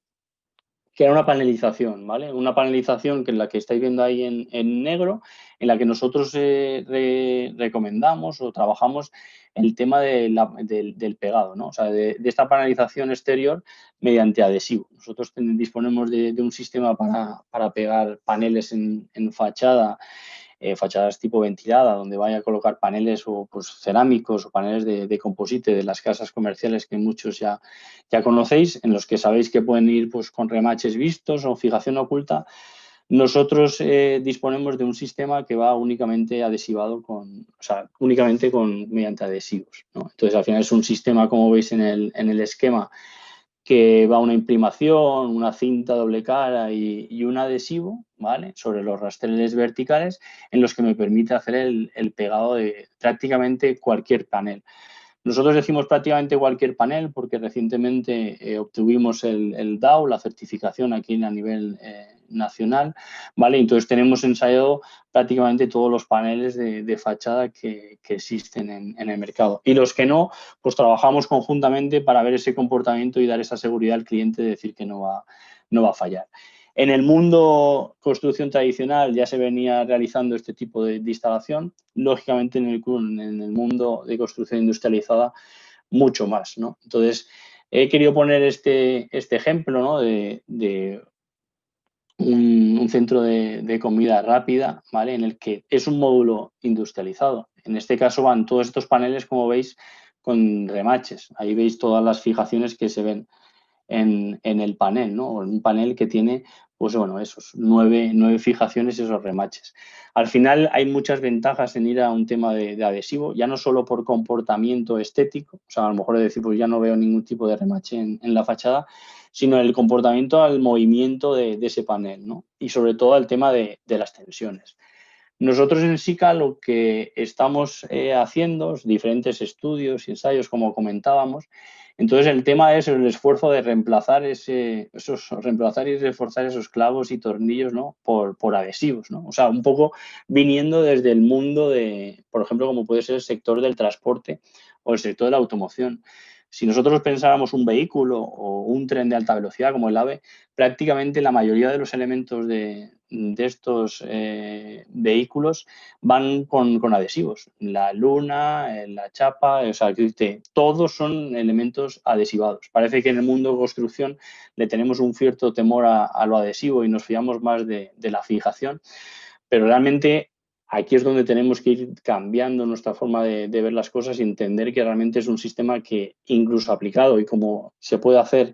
que era una panelización, ¿vale? Una panelización que es la que estáis viendo ahí en negro, en la que nosotros recomendamos o trabajamos el tema del pegado, ¿no? O sea, de esta panelización exterior mediante adhesivo. Nosotros disponemos de un sistema para pegar paneles en fachada, fachadas tipo ventilada, donde vaya a colocar paneles o pues, cerámicos o paneles de composite de las casas comerciales que muchos ya conocéis, en los que sabéis que pueden ir pues, con remaches vistos o fijación oculta. Nosotros disponemos de un sistema que va únicamente adhesivado únicamente mediante adhesivos, ¿no? Entonces, al final es un sistema, como veis en el esquema, que va una imprimación, una cinta doble cara y un adhesivo, ¿vale? Sobre los rastreles verticales, en los que me permite hacer el pegado de prácticamente cualquier panel. Nosotros decimos prácticamente cualquier panel porque recientemente obtuvimos el DAO, la certificación aquí a nivel nacional, ¿vale? Entonces tenemos ensayado prácticamente todos los paneles de fachada que existen en el mercado. Y los que no, pues trabajamos conjuntamente para ver ese comportamiento y dar esa seguridad al cliente de decir que no va a fallar. En el mundo construcción tradicional ya se venía realizando este tipo de instalación. Lógicamente, en el mundo de construcción industrializada, mucho más, ¿no? Entonces, he querido poner este ejemplo, ¿no? de un centro de comida rápida, ¿vale? En el que es un módulo industrializado. En este caso van todos estos paneles, como veis, con remaches. Ahí veis todas las fijaciones que se ven en el panel, ¿no? Un panel que tiene, pues bueno, esos 9 fijaciones, esos remaches. Al final hay muchas ventajas en ir a un tema de adhesivo, ya no solo por comportamiento estético, o sea, a lo mejor es decir, pues ya no veo ningún tipo de remache en la fachada, sino el comportamiento al movimiento de ese panel, ¿no? Y sobre todo el tema de las tensiones. Nosotros en SICA lo que estamos haciendo es diferentes estudios y ensayos, como comentábamos. Entonces, el tema es el esfuerzo de reemplazar reemplazar y reforzar esos clavos y tornillos, ¿no? por adhesivos, ¿no? O sea, un poco viniendo desde el mundo de, por ejemplo, como puede ser el sector del transporte o el sector de la automoción. Si nosotros pensáramos un vehículo o un tren de alta velocidad como el AVE, prácticamente la mayoría de los elementos de estos vehículos van con adhesivos. La luna, la chapa, o sea, todos son elementos adhesivados. Parece que en el mundo de construcción le tenemos un cierto temor a lo adhesivo y nos fiamos más de la fijación, pero realmente aquí es donde tenemos que ir cambiando nuestra forma de ver las cosas y entender que realmente es un sistema que, incluso aplicado y como se puede hacer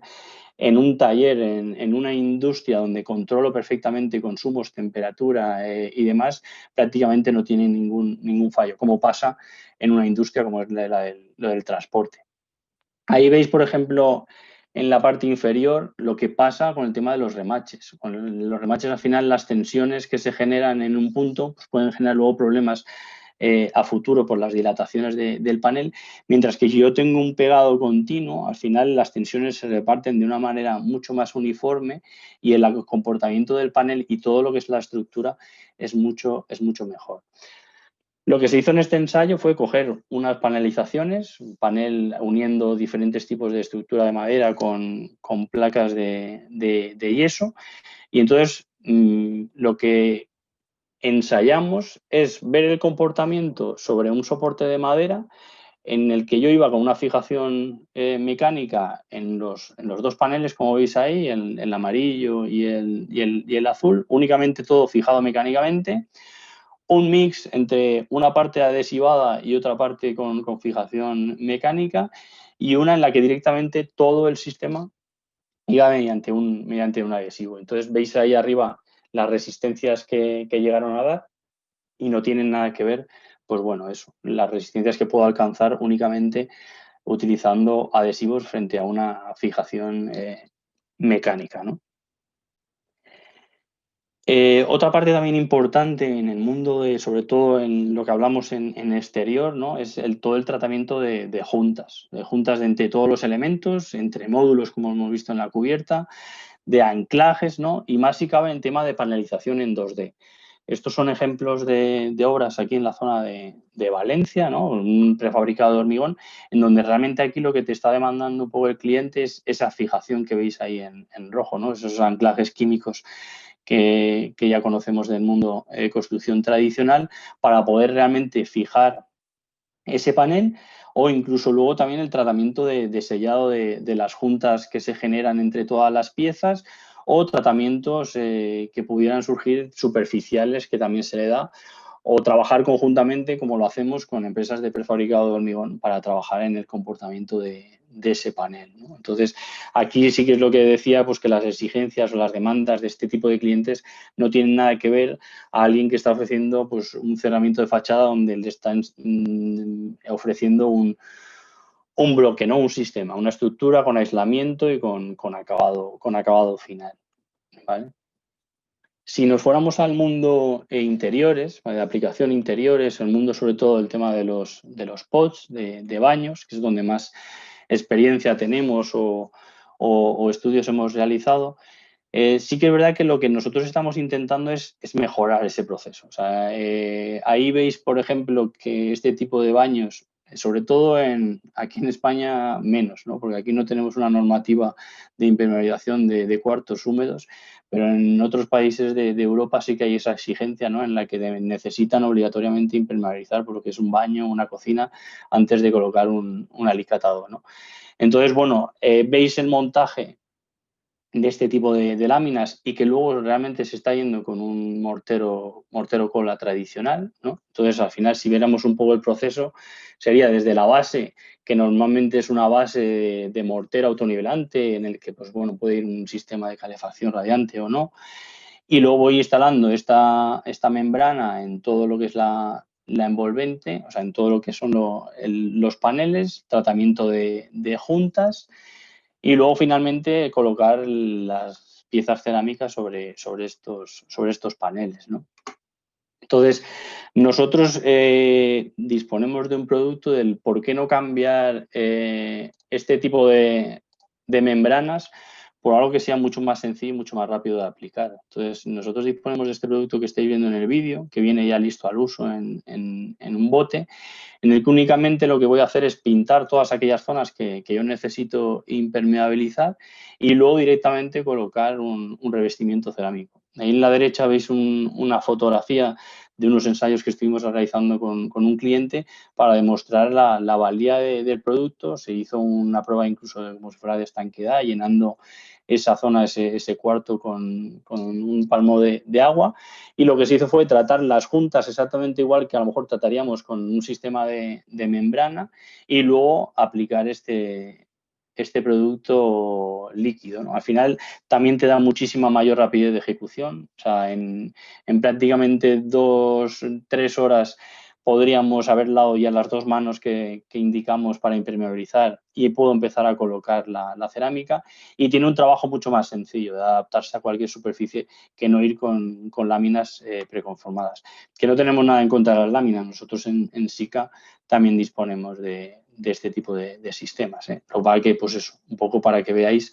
en un taller, en una industria donde controlo perfectamente consumos, temperatura y demás, prácticamente no tiene ningún fallo, como pasa en una industria como es lo del transporte. Ahí veis, por ejemplo, en la parte inferior lo que pasa con el tema de los remaches. Con los remaches, al final, las tensiones que se generan en un punto pues pueden generar luego problemas a futuro por las dilataciones del panel, mientras que si yo tengo un pegado continuo, al final las tensiones se reparten de una manera mucho más uniforme y el comportamiento del panel y todo lo que es la estructura es mucho mejor. Lo que se hizo en este ensayo fue coger unas panelizaciones, un panel uniendo diferentes tipos de estructura de madera con placas de yeso, y entonces lo que ensayamos es ver el comportamiento sobre un soporte de madera en el que yo iba con una fijación mecánica en los dos paneles, como veis ahí, el amarillo y el azul, únicamente todo fijado mecánicamente. Un mix entre una parte adhesivada y otra parte con fijación mecánica, y una en la que directamente todo el sistema iba mediante un adhesivo. Entonces veis ahí arriba las resistencias que llegaron a dar y no tienen nada que ver, pues bueno, eso, las resistencias que puedo alcanzar únicamente utilizando adhesivos frente a una fijación mecánica, ¿no? Otra parte también importante en el mundo, sobre todo en lo que hablamos en exterior, ¿no? Es todo el tratamiento de juntas entre todos los elementos, entre módulos, como hemos visto en la cubierta, de anclajes, ¿no? Y más si cabe en tema de panelización en 2D. Estos son ejemplos de obras aquí en la zona de Valencia, ¿no? Un prefabricado de hormigón, en donde realmente aquí lo que te está demandando un poco el cliente es esa fijación que veis ahí en rojo, ¿no? Esos anclajes químicos que ya conocemos del mundo de construcción tradicional para poder realmente fijar ese panel, o incluso luego también el tratamiento de sellado de las juntas que se generan entre todas las piezas, o tratamientos que pudieran surgir superficiales que también se le da, o trabajar conjuntamente como lo hacemos con empresas de prefabricado de hormigón para trabajar en el comportamiento de ese panel, ¿no? Entonces, aquí sí que es lo que decía, pues que las exigencias o las demandas de este tipo de clientes no tienen nada que ver a alguien que está ofreciendo pues, un cerramiento de fachada donde le están ofreciendo un bloque, no un sistema, una estructura con aislamiento y con acabado final, ¿vale? Si nos fuéramos al mundo interiores, de aplicación interiores, el mundo sobre todo el tema de los pods, de baños, que es donde más experiencia tenemos o estudios hemos realizado, sí que es verdad que lo que nosotros estamos intentando es mejorar ese proceso. O sea, ahí veis, por ejemplo, que este tipo de baños, sobre todo aquí en España menos, ¿no? Porque aquí no tenemos una normativa de impermeabilización de cuartos húmedos, pero en otros países de Europa sí que hay esa exigencia, ¿no? En la que necesitan obligatoriamente impermeabilizar por lo que es un baño, una cocina, antes de colocar un alicatado, ¿no? Entonces, bueno, veis el montaje de este tipo de láminas y que luego realmente se está yendo con un mortero cola tradicional, ¿no? Entonces, al final, si viéramos un poco el proceso, sería desde la base, que normalmente es una base de mortero autonivelante, en el que, pues bueno, puede ir un sistema de calefacción radiante o no, y luego voy instalando esta membrana en todo lo que es la envolvente, o sea, en todo lo que son los paneles, tratamiento de juntas, y luego finalmente colocar las piezas cerámicas sobre estos paneles, ¿no? Entonces, nosotros disponemos de un producto del por qué no cambiar este tipo de membranas por algo que sea mucho más sencillo y mucho más rápido de aplicar. Entonces, nosotros disponemos de este producto que estáis viendo en el vídeo, que viene ya listo al uso en un bote, en el que únicamente lo que voy a hacer es pintar todas aquellas zonas que yo necesito impermeabilizar y luego directamente colocar un revestimiento cerámico. Ahí en la derecha veis una fotografía de unos ensayos que estuvimos realizando con un cliente para demostrar la valía del producto. Se hizo una prueba incluso como si fuera de estanqueidad, llenando esa zona, ese cuarto con un palmo de agua, y lo que se hizo fue tratar las juntas exactamente igual que a lo mejor trataríamos con un sistema de membrana, y luego aplicar este producto líquido, ¿no? Al final también te da muchísima mayor rapidez de ejecución. O sea, en prácticamente 2-3 horas podríamos haber dado ya las dos manos que indicamos para impermeabilizar y puedo empezar a colocar la cerámica, y tiene un trabajo mucho más sencillo de adaptarse a cualquier superficie que no ir con láminas preconformadas. Que no tenemos nada en contra de las láminas, nosotros en SICA también disponemos de este tipo de sistemas, ¿eh? Lo cual que, pues eso, un poco para que veáis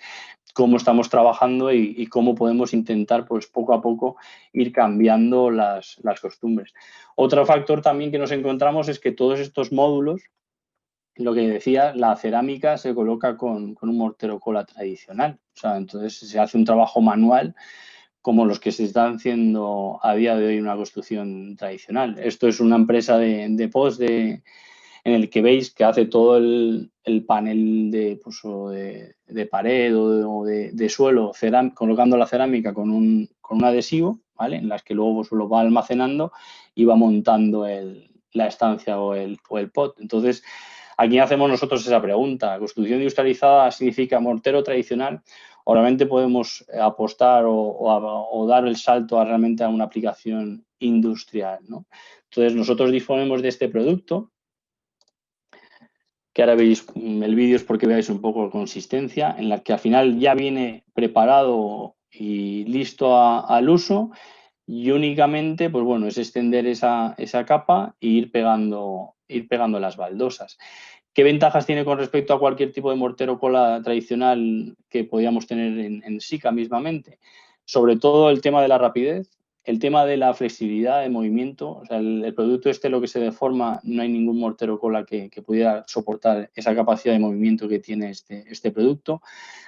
cómo estamos trabajando y cómo podemos intentar, pues poco a poco, ir cambiando las costumbres. Otro factor también que nos encontramos es que todos estos módulos, lo que decía, la cerámica se coloca con un mortero cola tradicional. O sea, entonces se hace un trabajo manual como los que se están haciendo a día de hoy en una construcción tradicional. Esto es una empresa de post en el que veis que hace todo el panel de pared o de suelo, colocando la cerámica con un adhesivo, ¿vale? En las que luego pues, lo va almacenando y va montando la estancia o el pod. Entonces, aquí hacemos nosotros esa pregunta. ¿Construcción industrializada significa mortero tradicional? O realmente podemos apostar o dar el salto realmente a una aplicación industrial, ¿no? Entonces, nosotros disponemos de este producto, que ahora veis el vídeo es porque veáis un poco la consistencia, en la que al final ya viene preparado y listo al uso, y únicamente, pues bueno, es extender esa capa e ir pegando las baldosas. ¿Qué ventajas tiene con respecto a cualquier tipo de mortero cola tradicional que podíamos tener en SICA mismamente? Sobre todo el tema de la rapidez. el tema de la flexibilidad de movimiento, o sea, el producto lo que se deforma, no hay ningún mortero cola que pudiera soportar esa capacidad de movimiento que tiene este producto.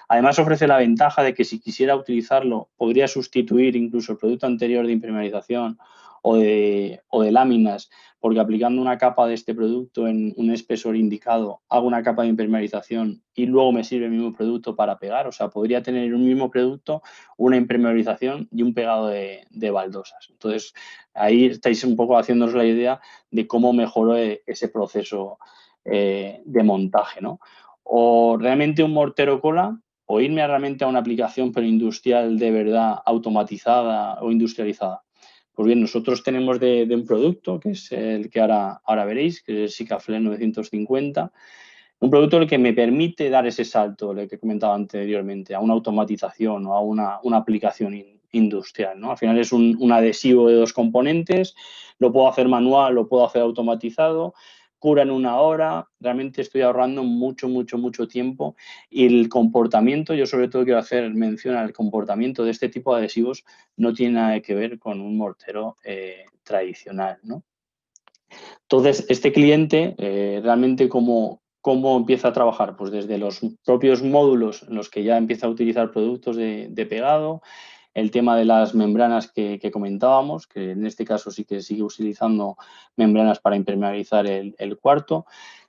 Además, ofrece la ventaja de que si quisiera utilizarlo, podría sustituir incluso el producto anterior de impermeabilización o de láminas, porque aplicando una capa de este producto en un espesor indicado, hago una capa de impermeabilización y luego me sirve el mismo producto para pegar. O sea, podría tener un mismo producto, una impermeabilización y un pegado de baldosas. Entonces, ahí estáis un poco haciéndoos la idea de cómo mejoró ese proceso de montaje, ¿no? O realmente un mortero cola, o irme realmente a una aplicación pero industrial de verdad automatizada o industrializada. Pues bien, nosotros tenemos de un producto, que es el que ahora veréis, que es el Sikaflex 950, un producto el que me permite dar ese salto, el que he comentado anteriormente, a una automatización o a una aplicación industrial, ¿no? Al final es un adhesivo de 2 componentes, lo puedo hacer manual, lo puedo hacer automatizado, cura en 1 hora, realmente estoy ahorrando mucho tiempo y el comportamiento, yo sobre todo quiero hacer mención al comportamiento de este tipo de adhesivos, no tiene nada que ver con un mortero tradicional, ¿no? Entonces, este cliente realmente ¿cómo empieza a trabajar? Pues desde los propios módulos en los que ya empieza a utilizar productos de pegado, el tema de las membranas que comentábamos, que en este caso sí que sigue utilizando membranas para impermeabilizar el cuarto.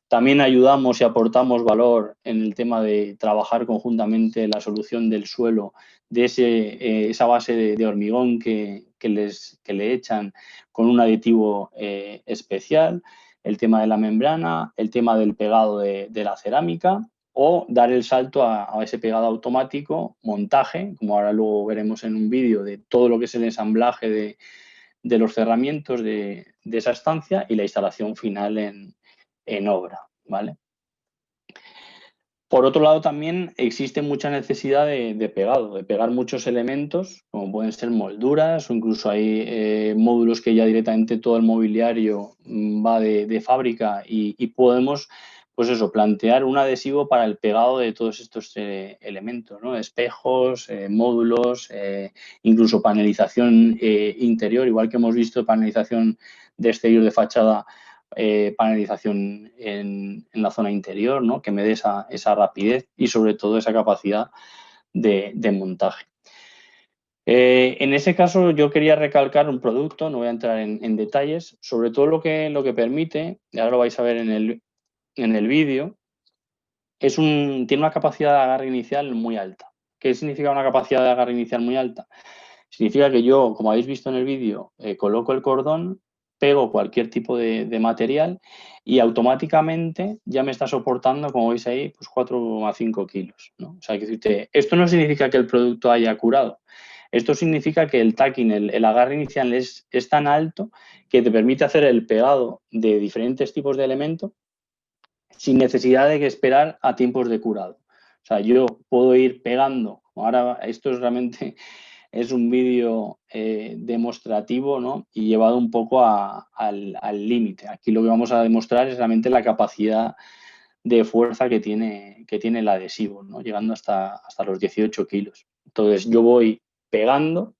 También ayudamos y aportamos valor en el tema de trabajar conjuntamente la solución del suelo, de esa base de hormigón que le echan con un aditivo especial, el tema de la membrana, el tema del pegado de la cerámica o dar el salto a ese pegado automático, montaje, como ahora luego veremos en un vídeo de todo lo que es el ensamblaje de los cerramientos de esa estancia y la instalación final en obra, ¿vale? Por otro lado, también existe mucha necesidad de pegado, de pegar muchos elementos, como pueden ser molduras o incluso hay módulos que ya directamente todo el mobiliario va de fábrica y podemos, pues eso, plantear un adhesivo para el pegado de todos estos elementos, ¿no? Espejos, módulos, incluso panelización interior, igual que hemos visto panelización de exterior de fachada, panelización en la zona interior, ¿no? Que me dé esa rapidez y sobre todo esa capacidad de montaje. En ese caso yo quería recalcar un producto, no voy a entrar en detalles, sobre todo lo que permite, y ahora lo vais a ver en el vídeo, tiene una capacidad de agarre inicial muy alta. ¿Qué significa una capacidad de agarre inicial muy alta? Significa que yo, como habéis visto en el vídeo, coloco el cordón, pego cualquier tipo de material y automáticamente ya me está soportando, como veis ahí, pues 4,5 kilos, ¿no? O sea, que esto no significa que el producto haya curado. Esto significa que el tacking, el agarre inicial es tan alto que te permite hacer el pegado de diferentes tipos de elementos sin necesidad de esperar a tiempos de curado. O sea, yo puedo ir pegando. Ahora, esto es realmente es un vídeo demostrativo, ¿no? Y llevado un poco al límite. Aquí lo que vamos a demostrar es realmente la capacidad de fuerza que tiene el adhesivo, ¿no? Llegando hasta los 18 kilos. Entonces yo voy pegando,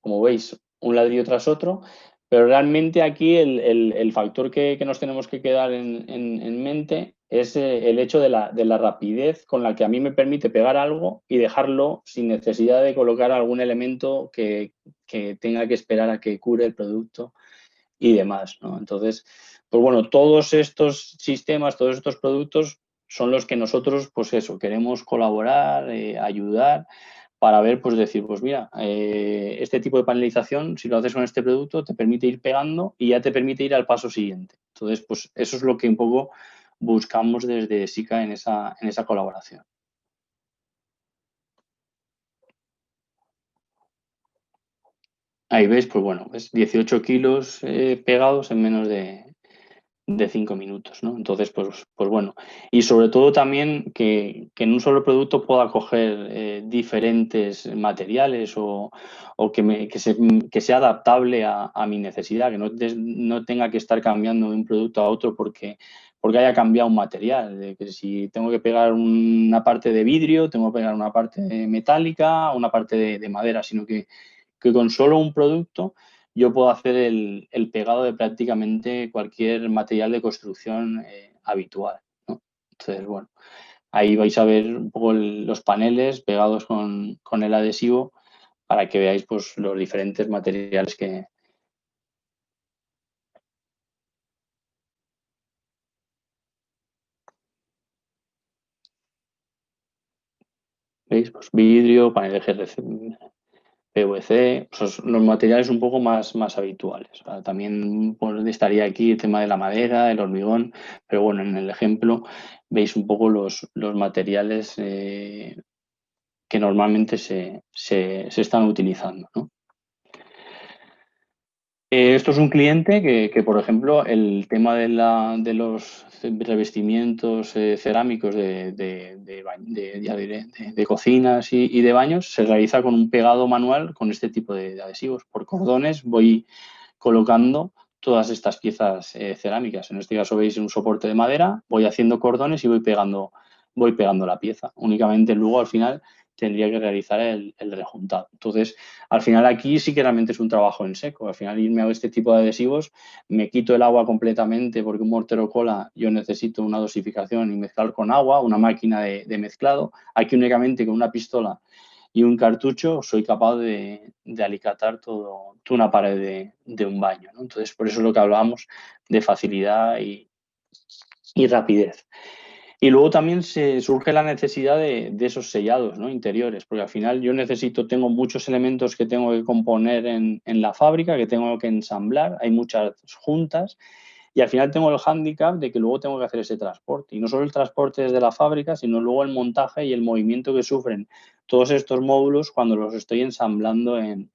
como veis, un ladrillo tras otro, pero realmente aquí el factor que nos tenemos que quedar en mente es el hecho de la rapidez con la que a mí me permite pegar algo y dejarlo sin necesidad de colocar algún elemento que tenga que esperar a que cure el producto y demás, ¿no? Entonces, pues bueno, todos estos sistemas, todos estos productos son los que nosotros, pues eso, queremos colaborar, ayudar para ver, pues decir, pues mira, este tipo de panelización, si lo haces con este producto, te permite ir pegando y ya te permite ir al paso siguiente. Entonces, pues eso es lo que un poco buscamos desde SICA en esa colaboración. Ahí veis, pues bueno, es 18 kilos pegados en menos de 5 minutos, ¿no? Entonces, pues bueno. Y sobre todo también que en un solo producto pueda coger diferentes materiales o que sea adaptable a mi necesidad, que no tenga que estar cambiando de un producto a otro porque haya cambiado un material. De que si tengo que pegar una parte de vidrio, tengo que pegar una parte metálica, una parte de madera, sino que que con solo un producto yo puedo hacer el pegado de prácticamente cualquier material de construcción habitual, ¿no? Entonces, bueno, ahí vais a ver un poco los paneles pegados con el adhesivo para que veáis pues, los diferentes materiales que... ¿Veis? Pues vidrio, panel de GRC, PVC, pues los materiales un poco más habituales. También pues, estaría aquí el tema de la madera, el hormigón, pero bueno, en el ejemplo veis un poco los materiales que normalmente se están utilizando, ¿no? Esto es un cliente que, por ejemplo, el tema de los revestimientos cerámicos de cocinas y de baños se realiza con un pegado manual con este tipo de adhesivos. Por cordones voy colocando todas estas piezas cerámicas. En este caso veis un soporte de madera, voy haciendo cordones y voy pegando la pieza. Únicamente luego al final tendría que realizar el rejuntado. Entonces, al final aquí sí que realmente es un trabajo en seco. Al final irme a este tipo de adhesivos, me quito el agua completamente porque un mortero cola yo necesito una dosificación y mezclar con agua, una máquina de mezclado. Aquí únicamente con una pistola y un cartucho soy capaz de alicatar toda una pared de un baño, ¿no? Entonces, por eso es lo que hablábamos de facilidad y rapidez. Y luego también se surge la necesidad de esos sellados, ¿no? Interiores, porque al final yo tengo muchos elementos que tengo que componer en la fábrica, que tengo que ensamblar, hay muchas juntas y al final tengo el hándicap de que luego tengo que hacer ese transporte. Y no solo el transporte desde la fábrica, sino luego el montaje y el movimiento que sufren todos estos módulos cuando los estoy ensamblando en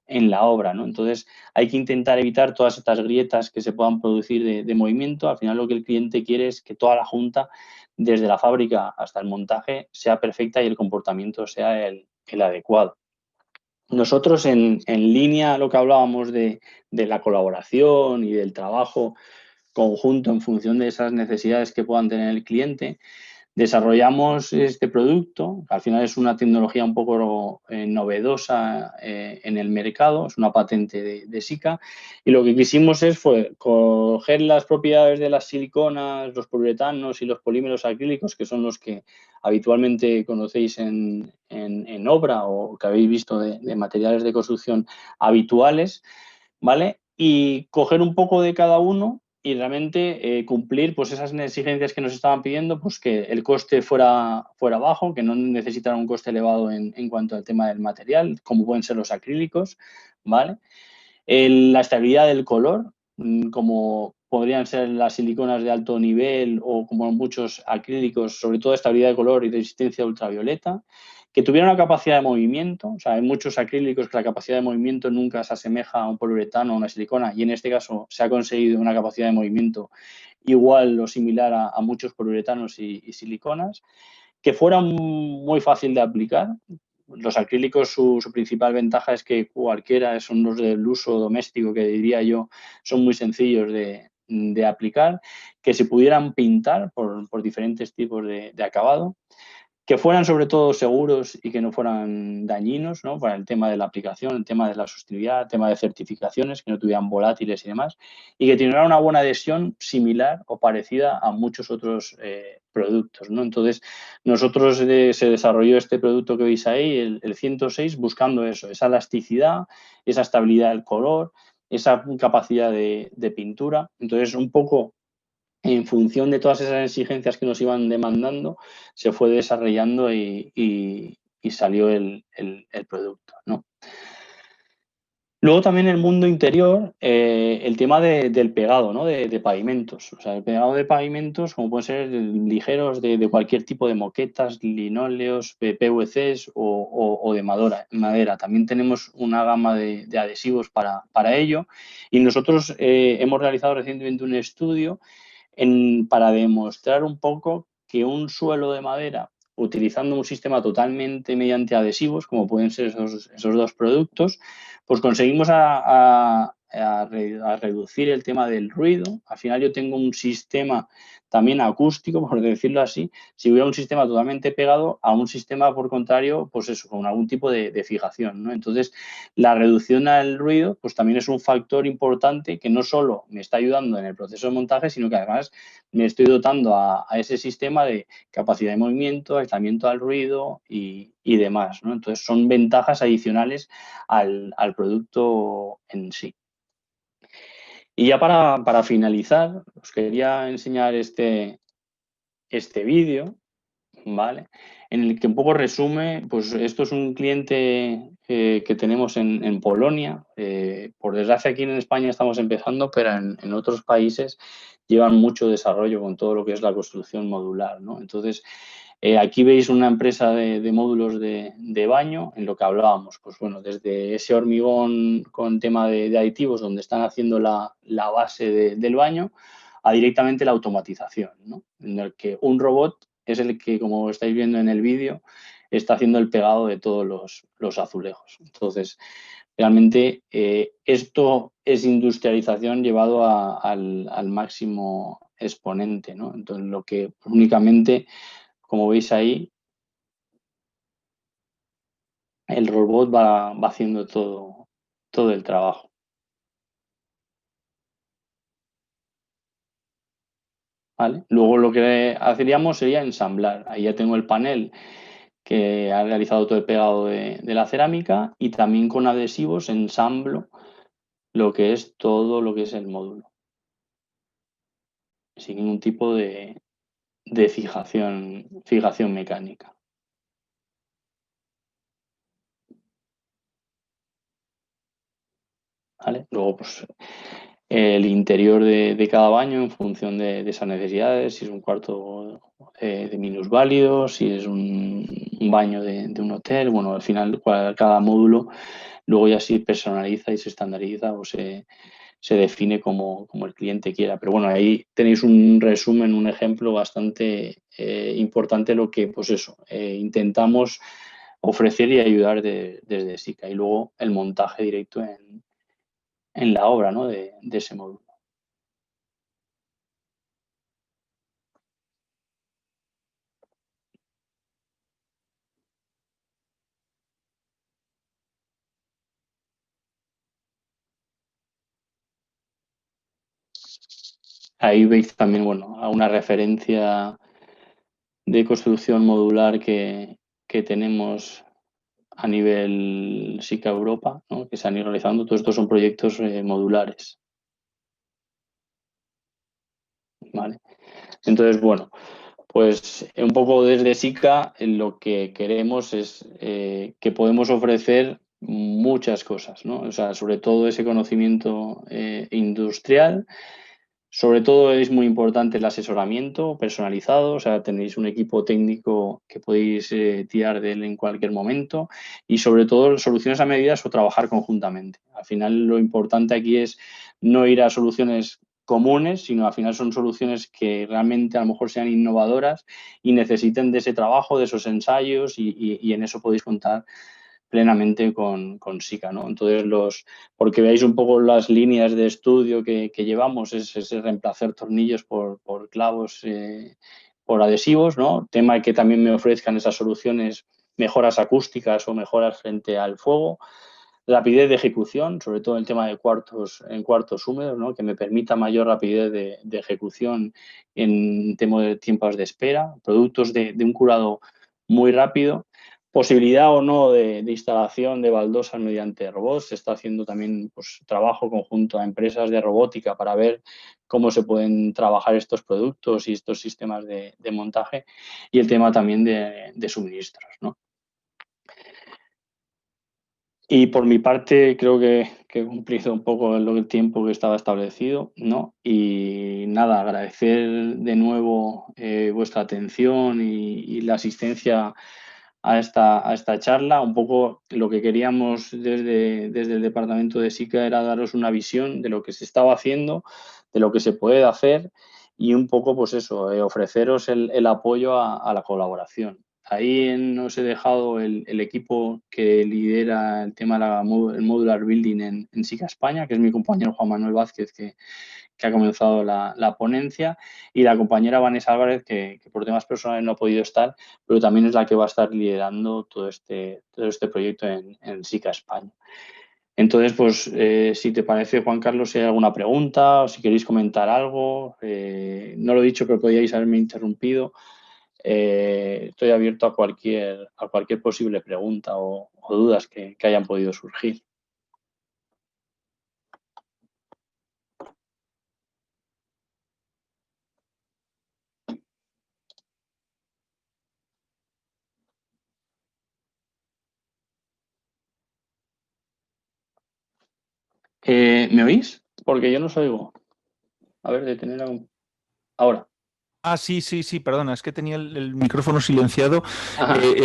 la obra, ¿no? Entonces hay que intentar evitar todas estas grietas que se puedan producir de movimiento. Al final lo que el cliente quiere es que toda la junta, desde la fábrica hasta el montaje, sea perfecta y el comportamiento sea el adecuado. Nosotros en línea a lo que hablábamos de la colaboración y del trabajo conjunto en función de esas necesidades que puedan tener el cliente, desarrollamos este producto, que al final es una tecnología un poco novedosa en el mercado, es una patente de Sika, y lo que quisimos fue coger las propiedades de las siliconas, los poliuretanos y los polímeros acrílicos, que son los que habitualmente conocéis en obra o que habéis visto de materiales de construcción habituales, ¿vale? Y coger un poco de cada uno y realmente cumplir pues esas exigencias que nos estaban pidiendo, pues que el coste fuera bajo, que no necesitara un coste elevado en cuanto al tema del material, como pueden ser los acrílicos, ¿vale? La estabilidad del color, como podrían ser las siliconas de alto nivel o como muchos acrílicos, sobre todo estabilidad de color y resistencia a ultravioleta, que tuviera una capacidad de movimiento. O sea, hay muchos acrílicos que la capacidad de movimiento nunca se asemeja a un poliuretano o una silicona y en este caso se ha conseguido una capacidad de movimiento igual o similar a muchos poliuretanos y siliconas, que fuera muy fácil de aplicar. Los acrílicos, su principal ventaja es que cualquiera, son los del uso doméstico, que diría yo, son muy sencillos de aplicar, que se pudieran pintar por diferentes tipos de acabado, que fueran sobre todo seguros y que no fueran dañinos, ¿no? Para el tema de la aplicación, el tema de la sostenibilidad, el tema de certificaciones, que no tuvieran volátiles y demás, y que tuvieran una buena adhesión similar o parecida a muchos otros productos, ¿no? Entonces, nosotros se desarrolló este producto que veis ahí, el 106, buscando eso, esa elasticidad, esa estabilidad del color, esa capacidad de pintura. Entonces, un poco en función de todas esas exigencias que nos iban demandando, se fue desarrollando y salió el producto, ¿no? Luego también el mundo interior, el tema del pegado, ¿no? de pavimentos. O sea, el pegado de pavimentos, como pueden ser ligeros de cualquier tipo de moquetas, linóleos, PVCs o de madera. También tenemos una gama de adhesivos para ello. Y nosotros hemos realizado recientemente un estudio para demostrar un poco que un suelo de madera, utilizando un sistema totalmente mediante adhesivos, como pueden ser esos dos productos, pues conseguimos a reducir el tema del ruido. Al final yo tengo un sistema también acústico, por decirlo así, si hubiera un sistema totalmente pegado a un sistema, por contrario, pues eso, con algún tipo de fijación, ¿no? Entonces, la reducción al ruido, pues también es un factor importante que no solo me está ayudando en el proceso de montaje, sino que además me estoy dotando a ese sistema de capacidad de movimiento, aislamiento al ruido y demás, ¿no? Entonces, son ventajas adicionales al producto en sí. Y ya para finalizar, os quería enseñar este vídeo, ¿vale? En el que un poco resume, pues esto es un cliente que tenemos en Polonia. Por desgracia aquí en España estamos empezando, pero en otros países llevan mucho desarrollo con todo lo que es la construcción modular, ¿no? Entonces, aquí veis una empresa de módulos de baño, en lo que hablábamos, pues bueno, desde ese hormigón con tema de aditivos, donde están haciendo la base del baño, a directamente la automatización, ¿no? En el que un robot es el que, como estáis viendo en el vídeo, está haciendo el pegado de todos los azulejos. Entonces, realmente esto es industrialización llevado al máximo exponente, ¿no? Entonces, lo que únicamente, como veis ahí, el robot va haciendo todo el trabajo. ¿Vale? Luego lo que haríamos sería ensamblar. Ahí ya tengo el panel que ha realizado todo el pegado de la cerámica y también con adhesivos ensamblo lo que es todo lo que es el módulo. Sin ningún tipo de fijación mecánica. ¿Vale? Luego, pues, el interior de cada baño en función de esas necesidades, si es un cuarto de minusválidos, si es un baño de un hotel, bueno, al final cada módulo luego ya se personaliza y se estandariza o se define como el cliente quiera. Pero bueno, ahí tenéis un resumen, un ejemplo bastante importante de lo que, pues eso, intentamos ofrecer y ayudar desde SICA. Y luego el montaje directo en la obra, ¿no? de ese módulo. Ahí veis también, bueno, a una referencia de construcción modular que tenemos a nivel SICA Europa, ¿no? Que se han ido realizando. Todos estos son proyectos modulares. ¿Vale? Entonces, bueno, pues un poco desde SICA lo que queremos es que podemos ofrecer muchas cosas, ¿no? O sea, sobre todo ese conocimiento industrial. Sobre todo es muy importante el asesoramiento personalizado, o sea, tenéis un equipo técnico que podéis tirar de él en cualquier momento y sobre todo soluciones a medidas o trabajar conjuntamente. Al final lo importante aquí es no ir a soluciones comunes, sino al final son soluciones que realmente a lo mejor sean innovadoras y necesiten de ese trabajo, de esos ensayos y en eso podéis contar plenamente con SICA, ¿no? Entonces, porque veáis un poco las líneas de estudio que llevamos, es reemplazar tornillos por clavos, por adhesivos, ¿no? Tema que también me ofrezcan esas soluciones, mejoras acústicas o mejoras frente al fuego. Rapidez de ejecución, sobre todo en el tema de cuartos húmedos, ¿no? Que me permita mayor rapidez de ejecución en tema de tiempos de espera, productos de un curado muy rápido. Posibilidad o no de instalación de baldosas mediante robots. Se está haciendo también, pues, trabajo conjunto a empresas de robótica para ver cómo se pueden trabajar estos productos y estos sistemas de montaje y el tema también de suministros, ¿no? Y por mi parte creo que he cumplido un poco el tiempo que estaba establecido, ¿no? Y nada, agradecer de nuevo vuestra atención y la asistencia a esta charla. Un poco lo que queríamos desde el departamento de SICA era daros una visión de lo que se estaba haciendo, de lo que se puede hacer y un poco, pues eso, ofreceros el apoyo a la colaboración. ahí os he dejado el equipo que lidera el tema del Modular Building en SICA España, que es mi compañero Juan Manuel Vázquez, que ha comenzado la ponencia, y la compañera Vanessa Álvarez, que por temas personales no ha podido estar, pero también es la que va a estar liderando todo este proyecto en SICA España. Entonces, pues, si te parece, Juan Carlos, si hay alguna pregunta o si queréis comentar algo, no lo he dicho, pero podíais haberme interrumpido. Estoy abierto a cualquier posible pregunta o dudas que hayan podido surgir. ¿Me oís? Porque yo no os oigo. A ver, detener algún... Ahora. Ah, sí, perdona, es que tenía el micrófono silenciado.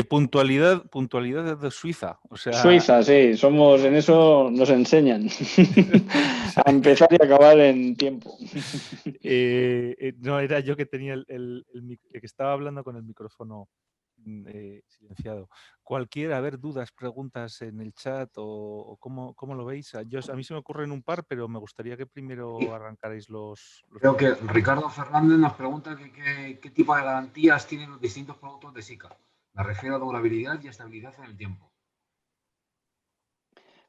Puntualidad de Suiza. O sea... Suiza, sí, somos, en eso nos enseñan a empezar y acabar en tiempo. No, era yo que tenía que estaba hablando con el micrófono silenciado. Cualquiera, a ver, dudas, preguntas en el chat o cómo lo veis. A mí se me ocurren un par, pero me gustaría que primero arrancarais los... Creo que Ricardo Fernández nos pregunta qué tipo de garantías tienen los distintos productos de SICA. Me refiero a durabilidad y estabilidad en el tiempo.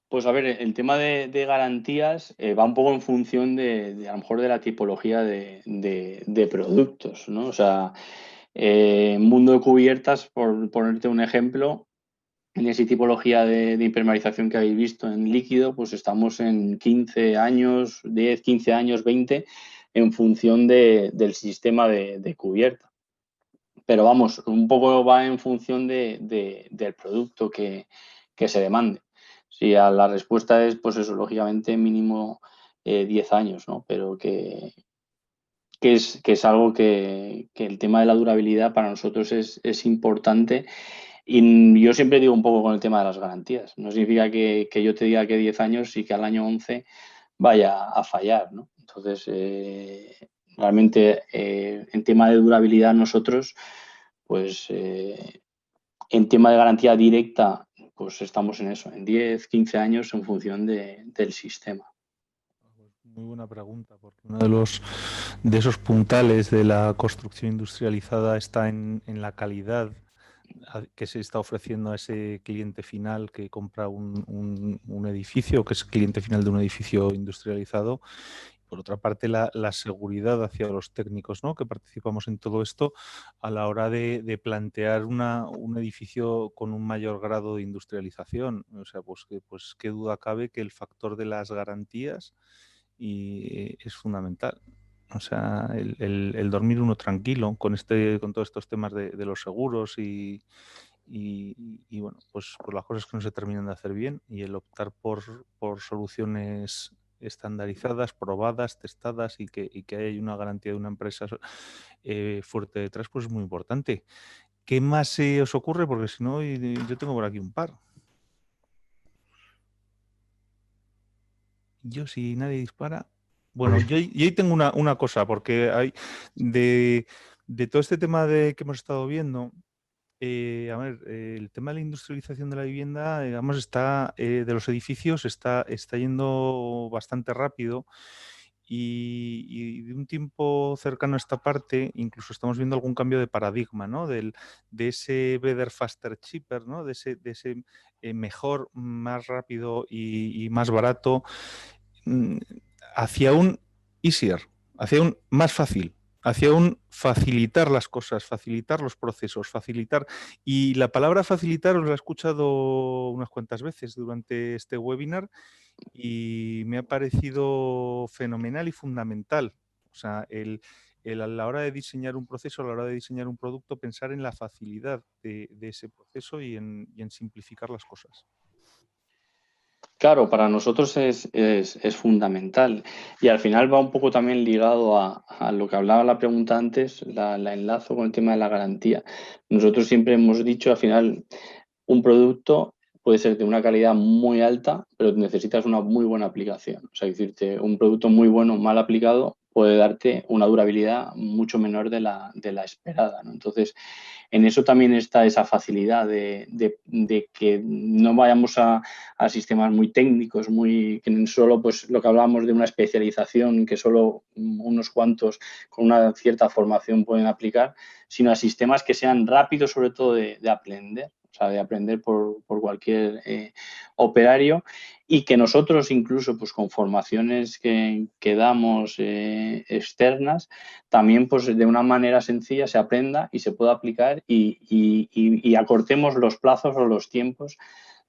Pues a ver, el tema de garantías va un poco en función de a lo mejor de la tipología de productos, ¿no? O sea, mundo de cubiertas, por ponerte un ejemplo, en esa tipología de impermeabilización que habéis visto en líquido, pues estamos en 15 años, 10, 15 años, 20, en función del sistema de cubierta. Pero vamos, un poco va en función del producto que se demande. Si la respuesta es, pues eso, lógicamente mínimo 10 años, ¿no? Pero que es algo que el tema de la durabilidad para nosotros es importante. Y yo siempre digo un poco con el tema de las garantías. No significa que yo te diga que 10 años y que al año 11 vaya a fallar, ¿no? Entonces, realmente en tema de durabilidad nosotros, pues en tema de garantía directa, pues estamos en eso, en 10, 15 años en función del sistema. Muy buena pregunta, porque uno de esos puntales de la construcción industrializada está en la calidad que se está ofreciendo a ese cliente final que compra un edificio, que es cliente final de un edificio industrializado. Por otra parte, la seguridad hacia los técnicos, ¿no?, que participamos en todo esto a la hora de plantear un edificio con un mayor grado de industrialización. O sea, pues qué duda cabe que el factor de las garantías es fundamental. O sea, el dormir uno tranquilo con todos estos temas de los seguros y bueno, pues por las cosas que no se terminan de hacer bien, y el optar por soluciones estandarizadas, probadas, testadas y que haya una garantía de una empresa fuerte detrás, pues es muy importante. ¿Qué más os ocurre? Porque si no, yo tengo por aquí un par. Yo, si nadie dispara... Bueno, yo ahí tengo una cosa, porque hay de todo este tema que hemos estado viendo, a ver, el tema de la industrialización de la vivienda, digamos, de los edificios está yendo bastante rápido y de un tiempo cercano a esta parte incluso estamos viendo algún cambio de paradigma, ¿no? De ese better, faster, cheaper, ¿no? De ese mejor, más rápido y más barato, hacia un easier, hacia un más fácil, hacia un facilitar las cosas, facilitar los procesos, facilitar. Y la palabra facilitar os la he escuchado unas cuantas veces durante este webinar y me ha parecido fenomenal y fundamental. O sea, a la hora de diseñar un proceso, a la hora de diseñar un producto, pensar en la facilidad de ese proceso y en simplificar las cosas. Claro, para nosotros es fundamental, y al final va un poco también ligado a lo que hablaba la pregunta antes, la enlazo con el tema de la garantía. Nosotros siempre hemos dicho, al final, un producto puede ser de una calidad muy alta, pero necesitas una muy buena aplicación. O sea, decirte, un producto muy bueno, mal aplicado, puede darte una durabilidad mucho menor de la esperada, ¿no? Entonces, en eso también está esa facilidad de que no vayamos a sistemas muy técnicos, que solo pues lo que hablábamos de una especialización que solo unos cuantos con una cierta formación pueden aplicar, sino a sistemas que sean rápidos, sobre todo de aprender, o sea, de aprender por cualquier operario, y que nosotros incluso pues con formaciones que damos externas, también pues de una manera sencilla se aprenda y se pueda aplicar y acortemos los plazos o los tiempos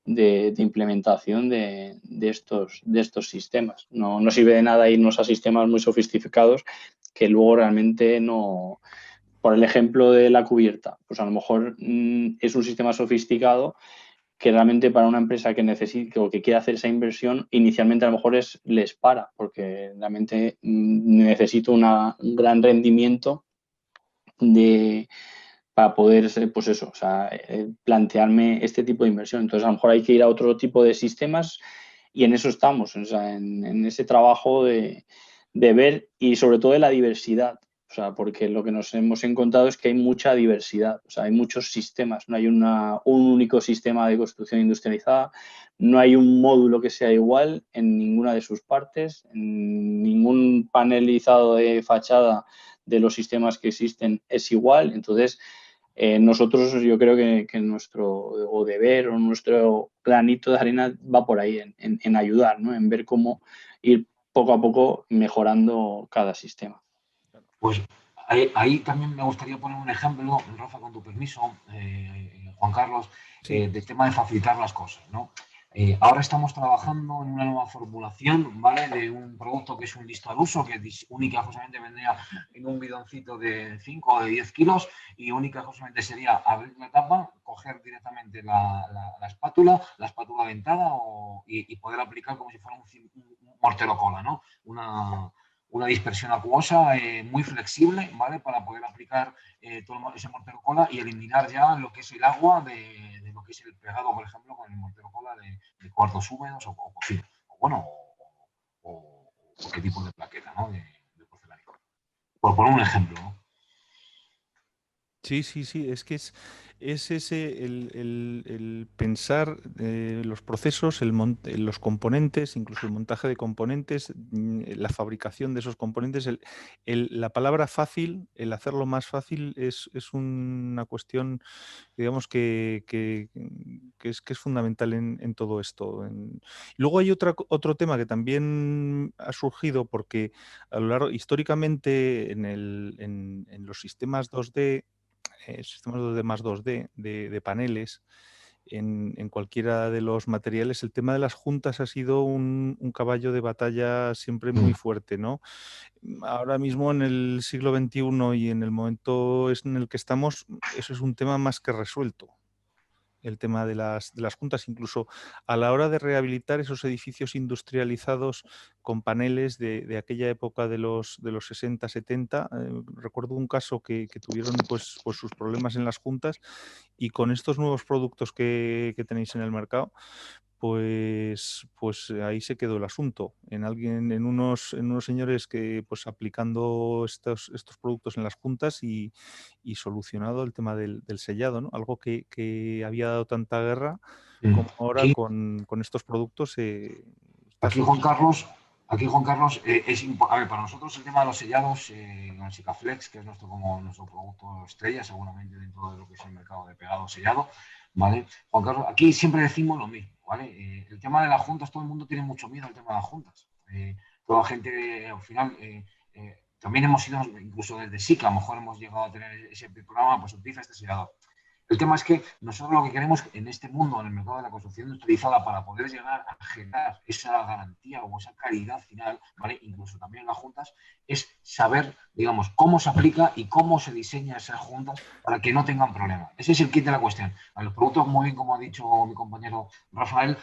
de implementación de estos sistemas. No sirve de nada irnos a sistemas muy sofisticados que luego realmente no... Por el ejemplo de la cubierta, pues a lo mejor es un sistema sofisticado que realmente para una empresa que necesite o que quiera hacer esa inversión, inicialmente a lo mejor les para, porque realmente necesito un gran rendimiento para poder, pues eso, o sea, plantearme este tipo de inversión. Entonces, a lo mejor hay que ir a otro tipo de sistemas y en eso estamos, o sea, en ese trabajo de ver y sobre todo de la diversidad. O sea, porque lo que nos hemos encontrado es que hay mucha diversidad, o sea, hay muchos sistemas, no hay un único sistema de construcción industrializada, no hay un módulo que sea igual en ninguna de sus partes, en ningún panelizado de fachada de los sistemas que existen es igual. Entonces, nosotros yo creo que nuestro deber o nuestro granito de arena va por ahí, en ayudar, ¿no? En ver cómo ir poco a poco mejorando cada sistema. Pues ahí también me gustaría poner un ejemplo, Rafa, con tu permiso, Juan Carlos, Sí. del tema de facilitar las cosas, ¿no? Ahora estamos trabajando en una nueva formulación, ¿vale? De un producto que es un listo al uso, que única justamente vendría en un bidoncito de 5 o de 10 kilos y única justamente sería abrir la tapa, coger directamente la espátula dentada y poder aplicar como si fuera un mortero cola, ¿no? Una dispersión acuosa muy flexible, ¿vale? Para poder aplicar todo ese mortero cola y eliminar ya lo que es el agua de lo que es el pegado, por ejemplo, con el mortero cola de cuartos húmedos o cocidos. O bueno, o qué tipo de plaqueta, ¿no? De porcelánico. Por poner un ejemplo, ¿no? Sí, sí, sí, es que es ese el pensar los procesos, los componentes, incluso el montaje de componentes, la fabricación de esos componentes. La palabra fácil, el hacerlo más fácil es una cuestión, digamos, que es fundamental en todo esto. Luego hay otro tema que también ha surgido porque a lo largo, históricamente, en los sistemas 2D, sistemas 2D más 2D de paneles, en cualquiera de los materiales, el tema de las juntas ha sido un caballo de batalla siempre muy fuerte, ¿no? Ahora mismo en el siglo XXI y en el momento en el que estamos, eso es un tema más que resuelto. El tema de las juntas, incluso a la hora de rehabilitar esos edificios industrializados con paneles de aquella época de los 60, 70. Recuerdo un caso que tuvieron pues sus problemas en las juntas, y con estos nuevos productos que tenéis en el mercado, pues ahí se quedó el asunto. En unos señores que, pues aplicando estos productos en las juntas y solucionado el tema del sellado, ¿no? Algo que había dado tanta guerra, como ahora Aquí, con estos productos está aquí, Juan solucionado. Carlos, a ver, para nosotros el tema de los sellados, con Sikaflex, que es nuestro producto estrella, seguramente dentro de lo que es el mercado de pegado sellado, ¿vale? Juan Carlos, aquí siempre decimos lo mismo, ¿vale? El tema de las juntas, todo el mundo tiene mucho miedo al tema de las juntas. Toda la gente, al final, también hemos ido, incluso desde SICA, a lo mejor hemos llegado a tener ese programa, pues utiliza este sellador. El tema es que nosotros lo que queremos en este mundo, en el mercado de la construcción industrializada, para poder llegar a generar esa garantía o esa calidad final, ¿vale? Incluso también en las juntas, es saber, digamos, cómo se aplica y cómo se diseña esas juntas para que no tengan problemas. Ese es el kit de la cuestión. A los productos, muy bien, como ha dicho mi compañero Rafael,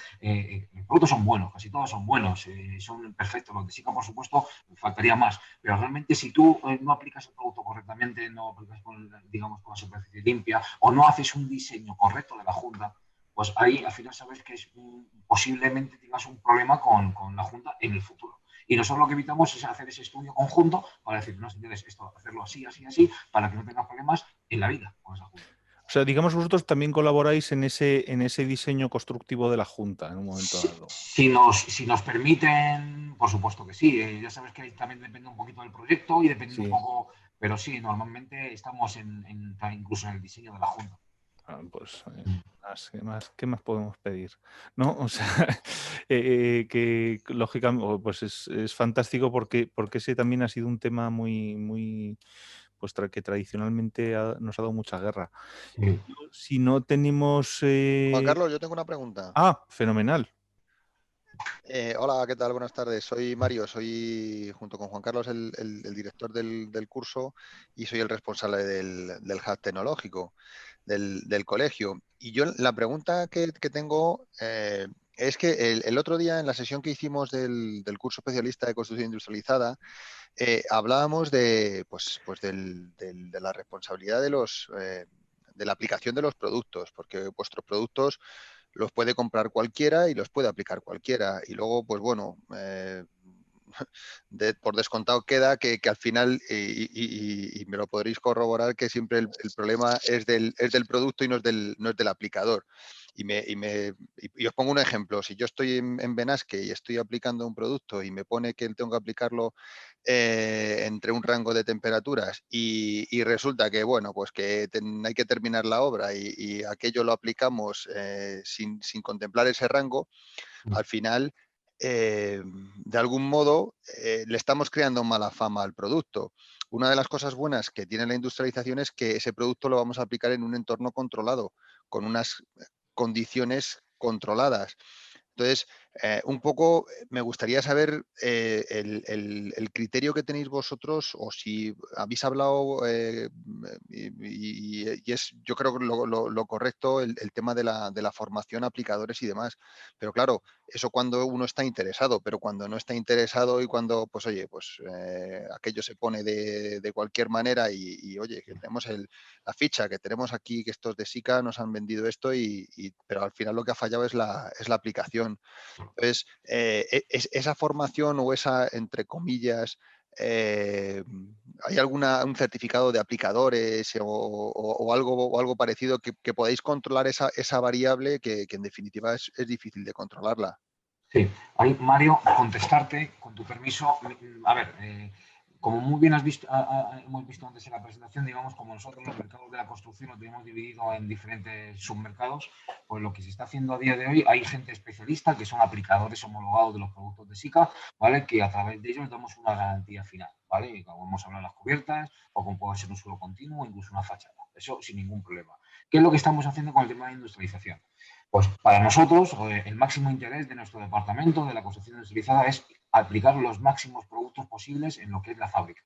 los productos son buenos, casi todos son buenos, son perfectos. Los de SICA, por supuesto, faltaría más. Pero realmente, si tú no aplicas el producto correctamente, no aplicas digamos, con la superficie limpia o no haces un diseño correcto de la junta, pues ahí al final sabes que posiblemente tengas un problema con la junta en el futuro. Y nosotros lo que evitamos es hacer ese estudio conjunto para decir, no, señores, esto, hacerlo así, así, así, para que no tengas problemas en la vida con esa junta. O sea, digamos, vosotros también colaboráis en ese diseño constructivo de la Junta en un momento dado. Si nos permiten, por supuesto que sí. Ya sabes que también depende un poquito del proyecto y depende Sí. un poco, pero sí, normalmente estamos incluso en el diseño de la Junta. Pues, ¿qué más podemos pedir? ¿No? O sea, que lógicamente pues es fantástico porque ese también ha sido un tema muy pues que tradicionalmente nos ha dado mucha guerra. Sí. Si no tenemos... Juan Carlos, yo tengo una pregunta. Fenomenal. Hola, ¿qué tal? Buenas tardes. Soy Mario, soy junto con Juan Carlos el director del curso y soy el responsable del hub tecnológico del colegio. Y yo la pregunta que tengo es que el otro día en la sesión que hicimos del curso especialista de construcción industrializada, hablábamos de la responsabilidad de la aplicación de los productos, porque vuestros productos los puede comprar cualquiera y los puede aplicar cualquiera. Y luego, pues bueno, por descontado queda que al final, y me lo podréis corroborar, que siempre el problema es del producto y no es del aplicador. Y os pongo un ejemplo. Si yo estoy en Benasque y estoy aplicando un producto y me pone que tengo que aplicarlo entre un rango de temperaturas y resulta que, bueno, pues que hay que terminar la obra y aquello lo aplicamos sin contemplar ese rango, al final, de algún modo, le estamos creando mala fama al producto. Una de las cosas buenas que tiene la industrialización es que ese producto lo vamos a aplicar en un entorno controlado, con unas condiciones controladas. Entonces, un poco me gustaría saber el criterio que tenéis vosotros, o si habéis hablado, y es, yo creo que lo correcto, el tema de la formación a aplicadores y demás. Pero claro, eso cuando uno está interesado, pero cuando no está interesado y cuando, pues oye, pues aquello se pone de cualquier manera y oye, que tenemos la ficha, que tenemos aquí, que estos de SICA nos han vendido esto, pero al final lo que ha fallado es la aplicación. Entonces, esa formación o esa, entre comillas, ¿hay un certificado de aplicadores o algo parecido que podáis controlar esa variable que en definitiva es difícil de controlarla? Sí, ahí, Mario, contestarte, con tu permiso. A ver, como muy bien has visto, hemos visto antes en la presentación, digamos, como nosotros los mercados de la construcción lo tenemos dividido en diferentes submercados, pues lo que se está haciendo a día de hoy, hay gente especialista que son aplicadores homologados de los productos de SICA, ¿vale? Que a través de ellos damos una garantía final, ¿vale? Como hemos hablado de las cubiertas, o como puede ser un suelo continuo, o incluso una fachada. Eso sin ningún problema. ¿Qué es lo que estamos haciendo con el tema de industrialización? Pues para nosotros, el máximo interés de nuestro departamento de la construcción industrializada es aplicar los máximos productos posibles en lo que es la fábrica,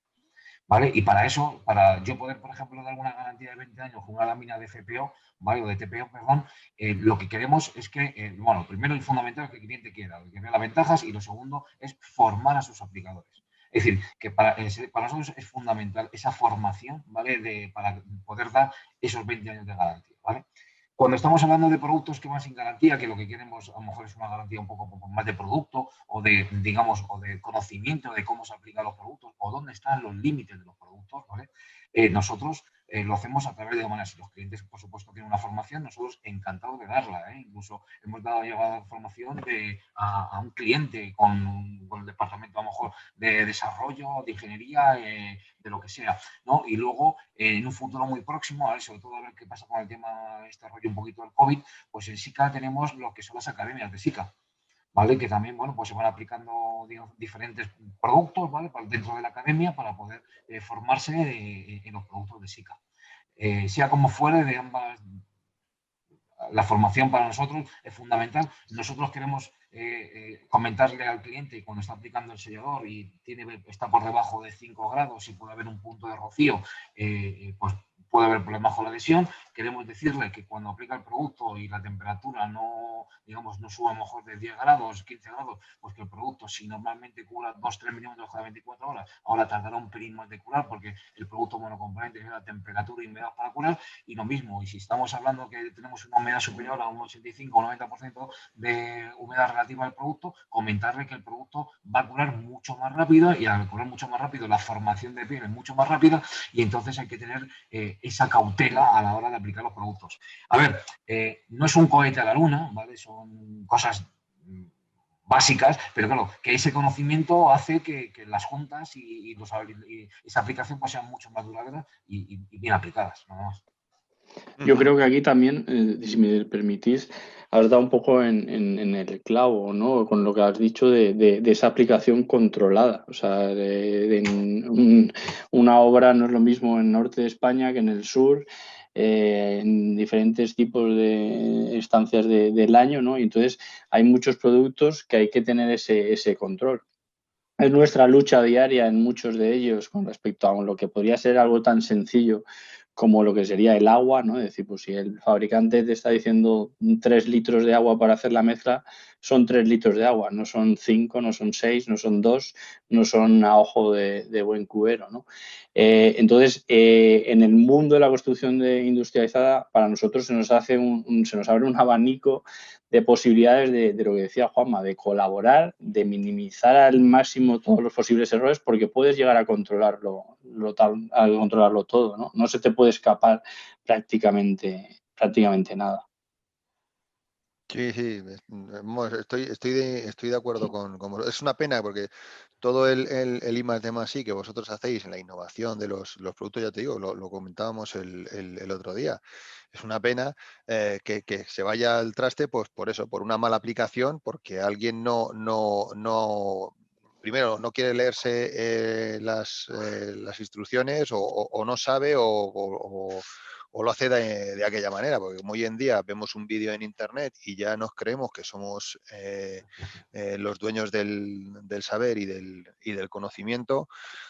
¿vale? Y para eso, para yo poder, por ejemplo, dar una garantía de 20 años con una lámina de FPO, ¿vale? O de TPO, perdón, lo que queremos es que, bueno, primero y fundamental es que el cliente quiera, que vea las ventajas, y lo segundo es formar a sus aplicadores. Es decir, que para nosotros es fundamental esa formación, ¿vale? Para poder dar esos 20 años de garantía, ¿vale? Cuando estamos hablando de productos que van sin garantía, que lo que queremos a lo mejor es una garantía un poco más de producto o de, digamos, o de conocimiento de cómo se aplican los productos o dónde están los límites de los productos, ¿vale? Nosotros lo hacemos a través de maneras. Si los clientes, por supuesto, tienen una formación, nosotros encantados de darla, ¿eh? Incluso hemos llevado formación a un cliente con el departamento, a lo mejor, de desarrollo, de ingeniería, de lo que sea, ¿no? Y luego, en un futuro muy próximo, a ver, sobre todo a ver qué pasa con el tema de este rollo un poquito del COVID, pues en SICA tenemos lo que son las academias de SICA, ¿vale? Que también, bueno, pues se van aplicando, digamos, diferentes productos, ¿vale? Dentro de la academia para poder formarse en los productos de SICA. Sea como fuere, de ambas, la formación para nosotros es fundamental. Nosotros queremos comentarle al cliente cuando está aplicando el sellador y está por debajo de 5 grados y puede haber un punto de rocío, pues puede haber problemas con la adhesión. Queremos decirle que cuando aplica el producto y la temperatura no, digamos, no sube a lo mejor de 10 grados, 15 grados, pues que el producto, si normalmente cura 2-3 milímetros cada 24 horas, ahora tardará un pelín más de curar porque el producto monocomponente tiene la temperatura y humedad para curar. Y lo mismo, y si estamos hablando que tenemos una humedad superior a un 85 o 90% de humedad relativa al producto, comentarle que el producto va a curar mucho más rápido, y al curar mucho más rápido la formación de piel es mucho más rápida, y entonces hay que tener esa cautela a la hora de aplicar los productos. A ver, no es un cohete a la luna, ¿vale? Son cosas básicas, pero claro, que ese conocimiento hace que las juntas y esa aplicación pues sean mucho más duraderas y bien aplicadas, nada más. Yo creo que aquí también, si me permitís, has dado un poco en el clavo, ¿no? Con lo que has dicho de esa aplicación controlada. O sea, una obra no es lo mismo en el norte de España que en el sur, en diferentes tipos de estancias del año, ¿no? Y entonces hay muchos productos que hay que tener ese control. Es nuestra lucha diaria en muchos de ellos con respecto a lo que podría ser algo tan sencillo como lo que sería el agua, ¿no? Es decir, pues si el fabricante te está diciendo 3 litros de agua para hacer la mezcla, son 3 litros de agua, no son 5, no son 6, no son 2, no son a ojo de buen cubero, ¿no? Entonces, en el mundo de la construcción industrializada, para nosotros se nos abre un abanico de posibilidades de lo que decía Juanma, de colaborar, de minimizar al máximo todos los posibles errores, porque puedes llegar a controlarlo todo, ¿no? No se te puede escapar prácticamente nada. Sí, sí, estoy de acuerdo con vosotros. Es una pena porque todo el I+D+I sí que vosotros hacéis en la innovación de los productos, ya te digo, lo comentábamos el otro día. Es una pena que se vaya al traste, pues por eso, por una mala aplicación, porque alguien primero no quiere leerse las instrucciones o no sabe o lo hace de aquella manera, porque como hoy en día vemos un vídeo en internet y ya nos creemos que somos los dueños del saber y del conocimiento,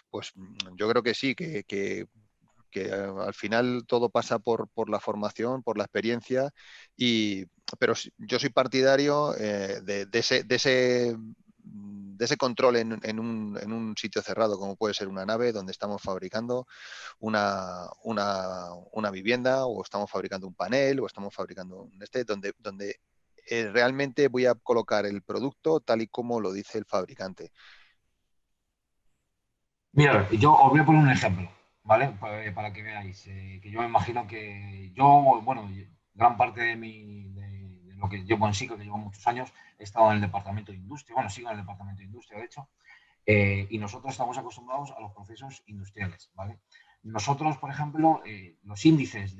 pues yo creo que sí, que al final todo pasa por la formación, por la experiencia, pero yo soy partidario de ese control en un sitio cerrado, como puede ser una nave donde estamos fabricando una vivienda, o estamos fabricando un panel, o estamos fabricando donde realmente voy a colocar el producto tal y como lo dice el fabricante. Mira, yo os voy a poner un ejemplo, ¿vale? Para que veáis, que yo me imagino que yo, bueno, gran parte de lo que yo consigo, que llevo muchos años, he estado en el departamento de industria, bueno, sigo en el departamento de industria, de hecho, y nosotros estamos acostumbrados a los procesos industriales, ¿vale? Nosotros, por ejemplo, los índices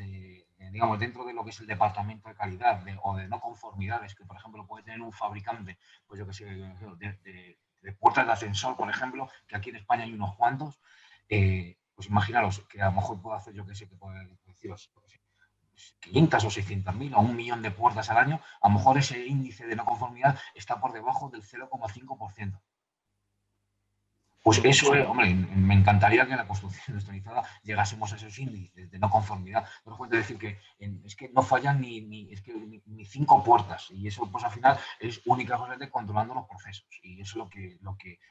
digamos, dentro de lo que es el departamento de calidad o de no conformidades, que por ejemplo puede tener un fabricante, pues yo que sé, de puertas de ascensor, por ejemplo, que aquí en España hay unos cuantos, pues imaginaros que a lo mejor puedo hacer, yo que sé, que puedo deciros, 500 o 600.000 o 1.000.000 de puertas al año, a lo mejor ese índice de no conformidad está por debajo del 0,5%. Pues eso, hombre, me encantaría que en la construcción industrializada llegásemos a esos índices de no conformidad. No puedo decir que es que no fallan ni 5 puertas, y eso pues al final es únicamente controlando los procesos, y eso es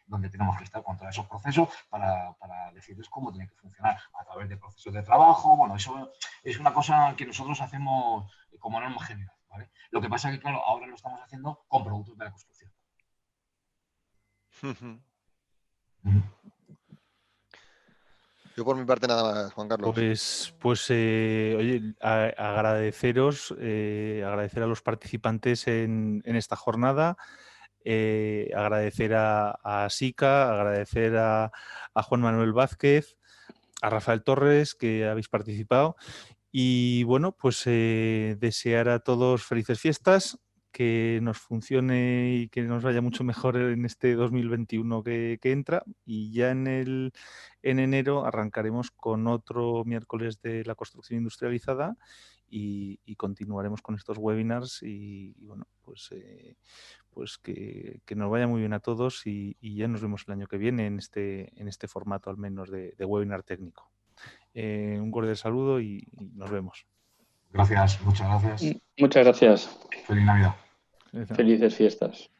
donde tenemos que estar, controlar esos procesos para decirles cómo tiene que funcionar a través de procesos de trabajo. Bueno, eso es una cosa que nosotros hacemos como norma general, ¿vale? Lo que pasa es que, claro, ahora lo estamos haciendo con productos de la construcción. Yo por mi parte nada más, Juan Carlos. Oye, agradecer a los participantes en esta jornada, agradecer a Sica, agradecer a Juan Manuel Vázquez, a Rafael Torres, que habéis participado, y bueno, pues desear a todos felices fiestas, que nos funcione y que nos vaya mucho mejor en este 2021 que entra, y ya en enero arrancaremos con otro miércoles de la construcción industrializada y continuaremos con estos webinars y bueno, pues que nos vaya muy bien a todos y ya nos vemos el año que viene en este formato al menos de webinar técnico. Un cordial saludo y nos vemos. Gracias, muchas gracias. Muchas gracias. Feliz Navidad. Felices fiestas.